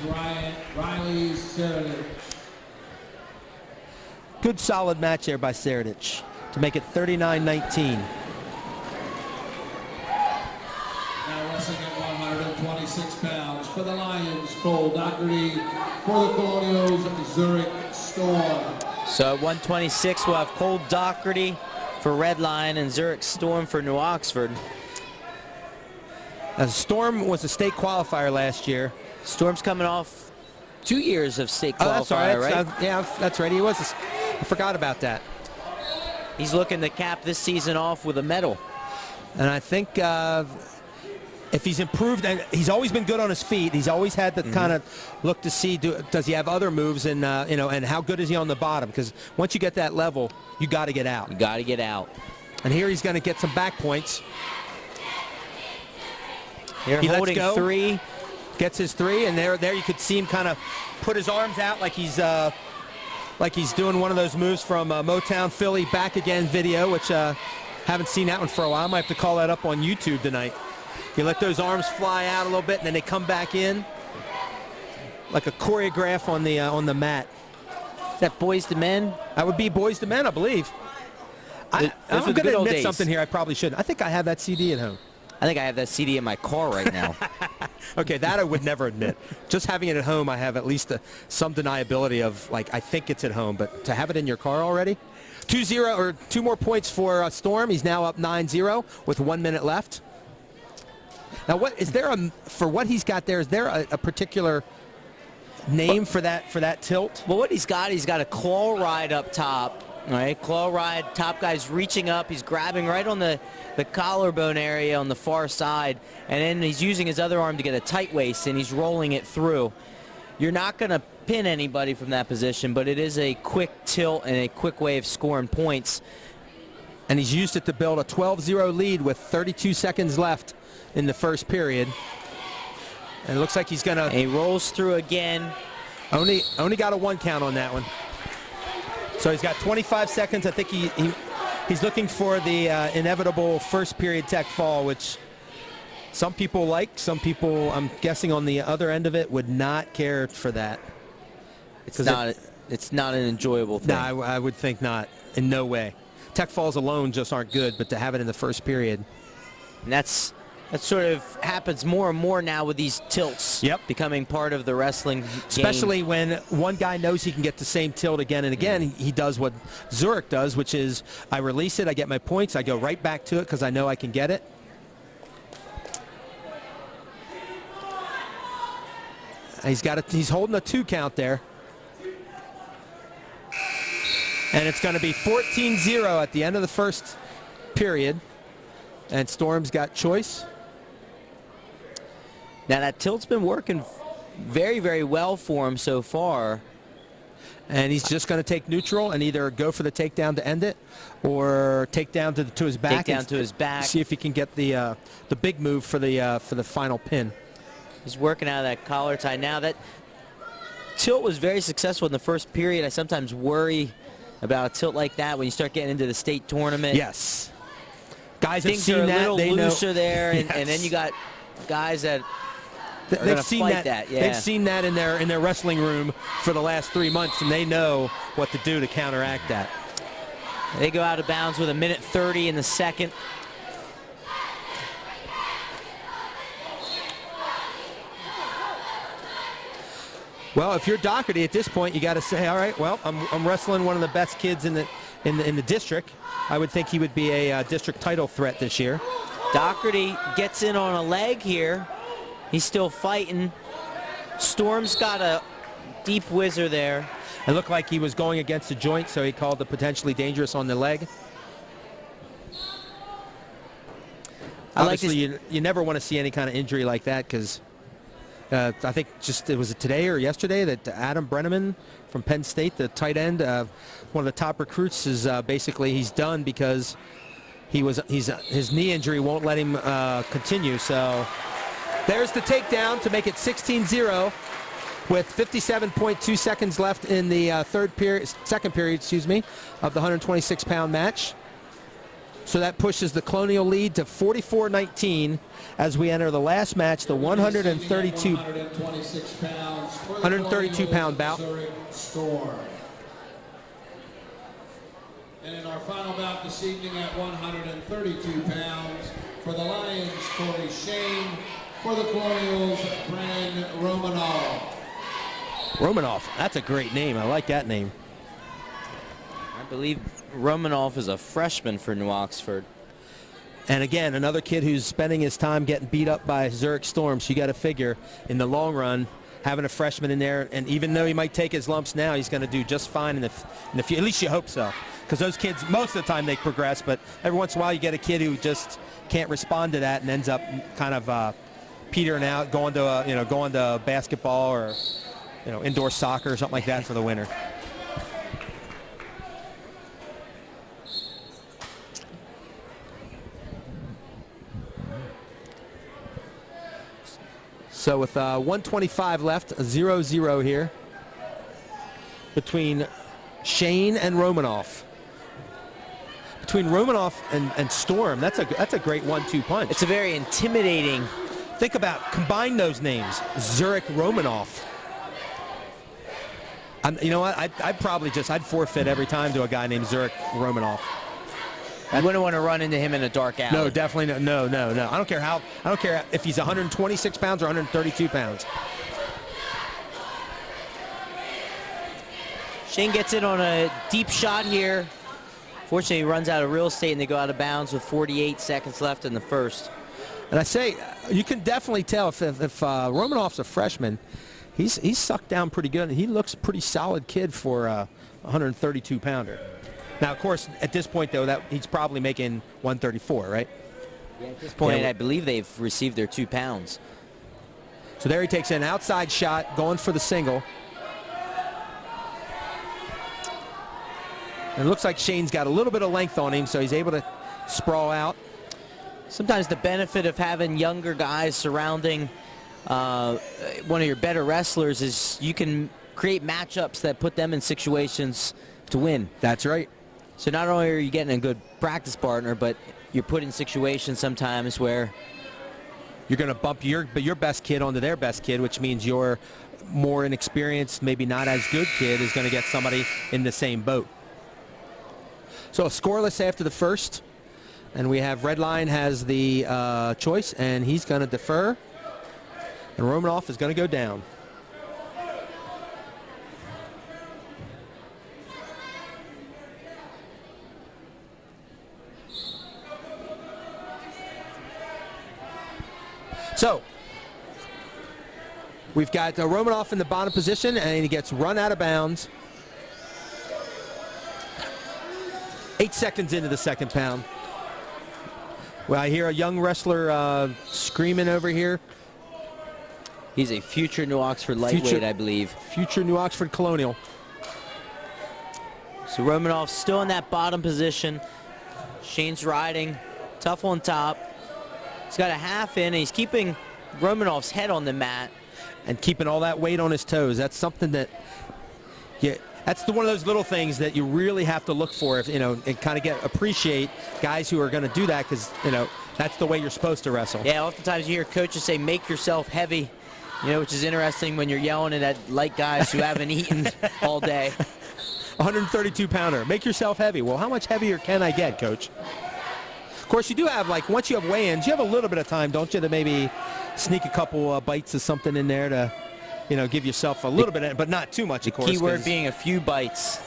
Riley Seredic. Good solid match there by Seredic to make it 39-19. Now wrestling at 126 pounds for the Lions, Cole Doherty. For the Colonials, Zurich Storm. So at 126, we'll have Cole Doherty for Red Lion and Zurich Storm for New Oxford. Storm was a state qualifier last year. Storm's coming off 2 years of state qualifier, That's all right. right? Yeah, that's right. He was. I forgot about that. He's looking to cap this season off with a medal. And I think if he's improved, and he's always been good on his feet. He's always had to kind of look to see does he have other moves, and and how good is he on the bottom? Because once you get that level, you got to get out. You got to get out. And here he's going to get some back points. They're He holding lets go. 3. Gets his 3, and there you could see him kind of put his arms out like he's doing one of those moves from Motown Philly Back Again video, which haven't seen that one for a while. I might have to call that up on YouTube tonight. You let those arms fly out a little bit, and then they come back in like a choreograph on the mat. Is that Boys to Men? That would be Boys to Men, I believe. I'm Those were the going good to old admit days. something here I probably shouldn't. I think I have that CD at home. I think I have that CD in my car right now. Okay, that I would never admit. Just having it at home, I have at least some deniability of, like, I think it's at home, but to have it in your car already? 2-0, or 2 more points for Storm. He's now up 9-0 with 1 minute left. Now, for what he's got there, is there a particular name for that tilt? Well, what he's got a claw ride up top. All right, claw ride, top guy's reaching up. He's grabbing right on the collarbone area on the far side, and then he's using his other arm to get a tight waist, and he's rolling it through. You're not going to pin anybody from that position, but it is a quick tilt and a quick way of scoring points. And he's used it to build a 12-0 lead with 32 seconds left in the first period. And it looks like he's going to... He rolls through again. Only got a 1 count on that one. So he's got 25 seconds. I think he's looking for the inevitable first period tech fall, which some people like. Some people, I'm guessing on the other end of it, would not care for that. It's not an enjoyable thing. No, I would think not. In no way. Tech falls alone just aren't good, but to have it in the first period. And that sort of happens more and more now with these tilts. Yep. Becoming part of the wrestling game. Especially when one guy knows he can get the same tilt again and again. He does what Zurich does, which is I release it, I get my points, I go right back to it because I know I can get it. He's holding a 2 count there. And it's going to be 14-0 at the end of the first period. And Storm's got choice. Now that tilt's been working very, very well for him so far. And he's just going to take neutral and either go for the takedown to end it or take down to his back. Take down to his back. See if he can get the big move for the final pin. He's working out of that collar tie. Now that tilt was very successful in the first period. I sometimes worry about a tilt like that when you start getting into the state tournament. Yes. Guys have Things seen are a that. little They know. looser there, and Yes. then you got guys that They've gonna seen fight that. yeah. They've seen that in their wrestling room for the last 3 months, and they know what to do to counteract that. They go out of bounds with 1:30 in the second. Well, if you're Doherty at this point, you got to say, all right, well, I'm wrestling one of the best kids in the district. I would think he would be a district title threat this year. Doherty gets in on a leg here. He's still fighting. Storm's got a deep whizzer there. It looked like he was going against the joint, so he called the potentially dangerous on the leg. Obviously, you never want to see any kind of injury like that, because I think it was today or yesterday that Adam Brenneman from Penn State, the tight end, one of the top recruits, is basically he's done because his knee injury won't let him continue. So there's the takedown to make it 16-0 with 57.2 seconds left in the second period, of the 126-pound match. So that pushes the Colonial lead to 44-19 as we enter the last match, the 132-pound bout. Storm. And in our final bout this evening at 132 pounds, for the Lions, Corey Shane. For the Colonials, Brennan Romanoff. Romanoff, that's a great name. I like that name. I believe Romanoff is a freshman for New Oxford. And again, another kid who's spending his time getting beat up by Zurich Storm. So you got to figure, in the long run, having a freshman in there, and even though he might take his lumps now, he's going to do just fine in the future. At least you hope so, because those kids, most of the time, they progress. But every once in a while, you get a kid who just can't respond to that and ends up kind of petering out, going to basketball or indoor soccer or something like that for the winter. So with 125 left, 0-0 here between Shane and Romanoff. Between Romanoff and Storm, that's a great 1-2 punch. It's a very intimidating. Think about, combine those names, Zurich Romanoff. You know what? I'd forfeit every time to a guy named Zurich Romanoff. I wouldn't want to run into him in a dark alley. No, definitely no. I don't care if he's 126 pounds or 132 pounds. Shane gets in on a deep shot here. Fortunately, he runs out of real estate and they go out of bounds with 48 seconds left in the first. And I say, you can definitely tell if Romanoff's a freshman, he's sucked down pretty good, and he looks a pretty solid kid for a 132-pounder. Now, of course, at this point, though, that he's probably making 134, right? Yeah, at this point, I believe they've received their 2 pounds. So there he takes an outside shot, going for the single. And it looks like Shane's got a little bit of length on him, so he's able to sprawl out. Sometimes the benefit of having younger guys surrounding one of your better wrestlers is you can create matchups that put them in situations to win. That's right. So not only are you getting a good practice partner, but you're put in situations sometimes where you're going to bump your best kid onto their best kid, which means your more inexperienced, maybe not as good kid is going to get somebody in the same boat. So scoreless after the first, and we have Redline has the choice, and he's going to defer, and Romanoff is going to go down. So we've got Romanoff in the bottom position, and he gets run out of bounds. 8 seconds into the second pound. Well, I hear a young wrestler screaming over here. He's a future New Oxford lightweight, I believe. Future New Oxford Colonial. So Romanoff's still in that bottom position. Shane's riding, tough on top. He's got a half in, and he's keeping Romanoff's head on the mat. and keeping all that weight on his toes. That's something that that's one of those little things that you really have to look for, if and kind of appreciate guys who are going to do that, because that's the way you're supposed to wrestle. Yeah, oftentimes you hear coaches say, make yourself heavy, which is interesting when you're yelling at light guys who haven't eaten all day. 132-pounder. Make yourself heavy. Well, how much heavier can I get, Coach? Of course, you do have, once you have weigh-ins, you have a little bit of time, don't you, to maybe sneak a couple bites of something in there to, give yourself a little bit, but not too much, of course. Keyword being a few bites.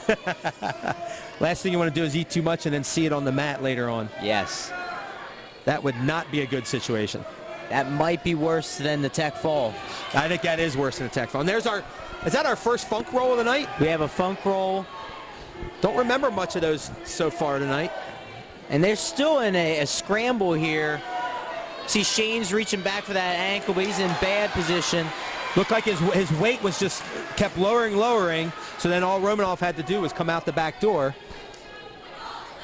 Last thing you want to do is eat too much and then see it on the mat later on. Yes. That would not be a good situation. That might be worse than the tech fall. I think that is worse than a tech fall. And is that our first funk roll of the night? We have a funk roll. Don't remember much of those so far tonight. And they're still in a scramble here. See Shane's reaching back for that ankle, but he's in bad position. Looked like his weight was just kept lowering, so then all Romanov had to do was come out the back door.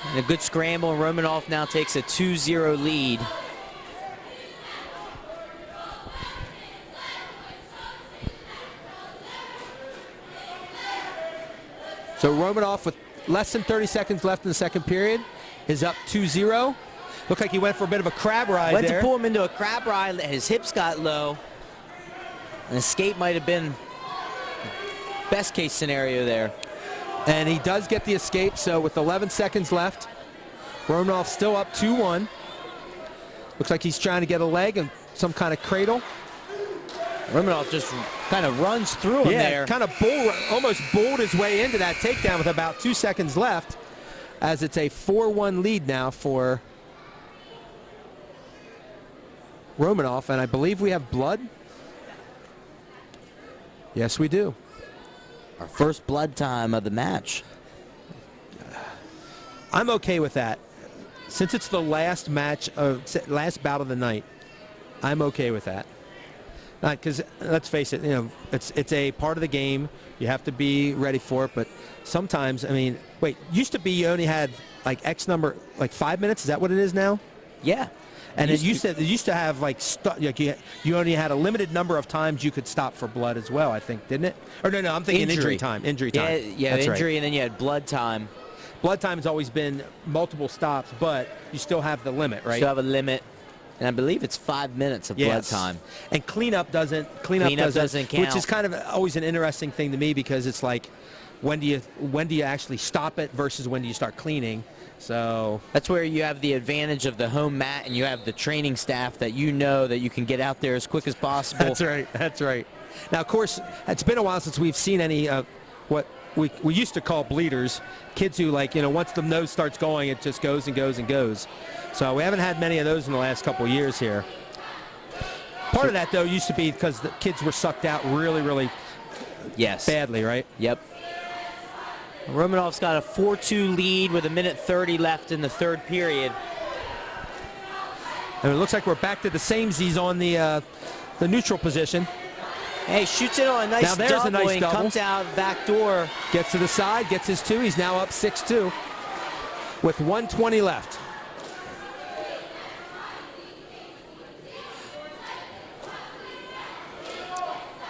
And a good scramble, and Romanov now takes a 2-0 lead. So Romanov, with less than 30 seconds left in the second period, is up 2-0. Looked like he went for a bit of a crab ride Went there. to pull him into a crab ride. His hips got low. An escape might have been best case scenario there. And he does get the escape, so with 11 seconds left, Romanov still up 2-1. Looks like he's trying to get a leg and some kind of cradle. Romanov just kind of runs through him there. Yeah, kind of almost bowled his way into that takedown with about 2 seconds left, as it's a 4-1 lead now for Romanov, and I believe we have blood. Yes, we do. Our first blood time of the match. I'm okay with that. Since it's the last last bout of the night, I'm okay with that. Because let's face it, it's a part of the game. You have to be ready for it. But sometimes, used to be you only had X number, 5 minutes. Is that what it is now? Yeah. And it used to have you only had a limited number of times you could stop for blood as well, I think, didn't it? Or no, I'm thinking injury time. Injury time. Yeah, that's injury, right. and then you had blood time. Blood time has always been multiple stops, but you still have the limit, right? You still have a limit, and I believe it's 5 minutes of blood time. And cleanup doesn't count. which is kind of always an interesting thing to me, because it's when do you actually stop it versus when do you start cleaning? So that's where you have the advantage of the home mat, and you have the training staff that that you can get out there as quick as possible. That's right. Now, of course, it's been a while since we've seen any what we used to call bleeders, kids who once the nose starts going, it just goes and goes and goes. So we haven't had many of those in the last couple of years here. Part of that, though, used to be because the kids were sucked out really, really badly, right? Yep. Romanov's got a 4-2 lead with 1:30 left in the third period. And it looks like we're back to the same Z's on the neutral position. Hey, shoots it on a nice double, a nice and double. Comes out back door. Gets to the side, gets his 2. He's now up 6-2 with 1:20 left.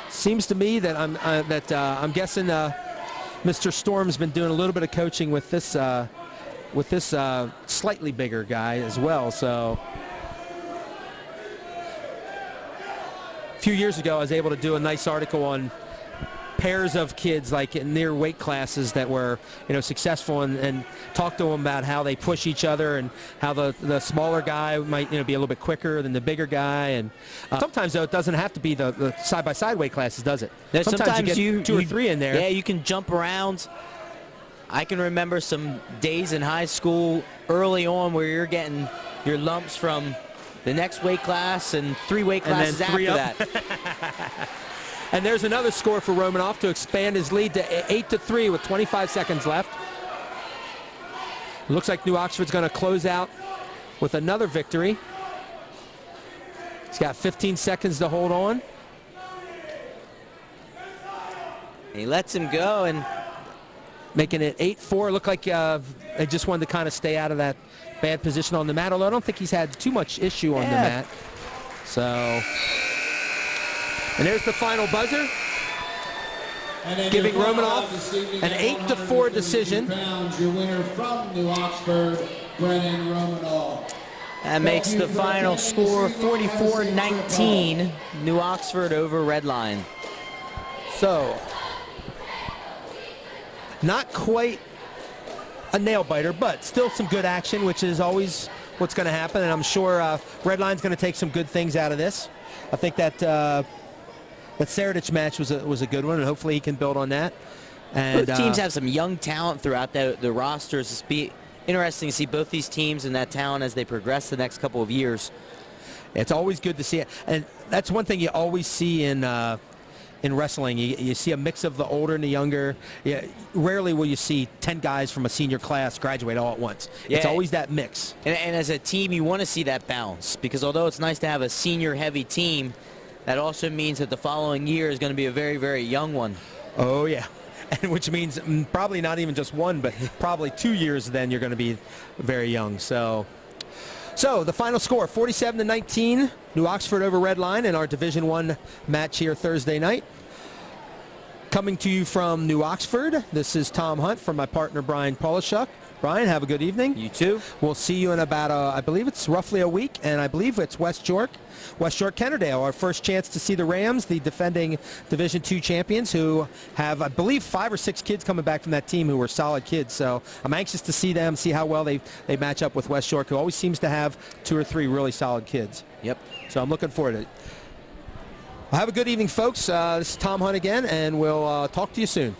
Seems to me that I'm guessing Mr. Storm's been doing a little bit of coaching with this slightly bigger guy as well. So a few years ago, I was able to do a nice article on pairs of kids in their weight classes that were successful, and talk to them about how they push each other, and how the smaller guy might be a little bit quicker than the bigger guy. And sometimes, though, it doesn't have to be the side-by-side weight classes, does it? No, sometimes you get 2 or 3 in there. Yeah, you can jump around. I can remember some days in high school early on where you're getting your lumps from the next weight class and 3 weight classes and then 3 after up. that. And there's another score for Romanov to expand his lead to 8-3 with 25 seconds left. It looks like New Oxford's going to close out with another victory. He's got 15 seconds to hold on. He lets him go, and making it 8-4. Looked like they just wanted to kind of stay out of that bad position on the mat, although I don't think he's had too much issue on the mat. So And there's the final buzzer, And then giving your final Romanov bout this evening an at 8-4 132 decision. pounds, your winner from New Oxford, Brennan Romanov. That makes the final score 44-19, New Oxford over Redline. So, not quite a nail biter, but still some good action, which is always what's going to happen. And I'm sure Redline's going to take some good things out of this. I think that Seredic match was a good one, and hopefully he can build on that. And Both teams have some young talent throughout the rosters. It's be interesting to see both these teams and that talent as they progress the next couple of years. it's always good to see it, and that's one thing you always see in wrestling. You see a mix of the older and the younger. Yeah, rarely will you see 10 guys from a senior class graduate all at once. It's Yeah. always that mix. And as a team, you want to see that balance, because although it's nice to have a senior-heavy team, that also means that the following year is going to be a very, very young one. Oh, yeah. And which means probably not even just one, but probably 2 years then you're going to be very young. So the final score, 47-19, New Oxford over Redline in our Division I match here Thursday night. Coming to you from New Oxford, this is Tom Hunt from my partner Brian Polishuk. Brian, have a good evening. You too? We'll see you in about, I believe it's roughly a week, and I believe it's West York Kennerdale, our first chance to see the Rams, the defending Division II champions, who have, I believe, 5 or 6 kids coming back from that team who were solid kids. So I'm anxious to see them, see how well they match up with West York, who always seems to have 2 or 3 really solid kids. Yep. So I'm looking forward to it. Well, have a good evening, folks. This is Tom Hunt again, and we'll talk to you soon.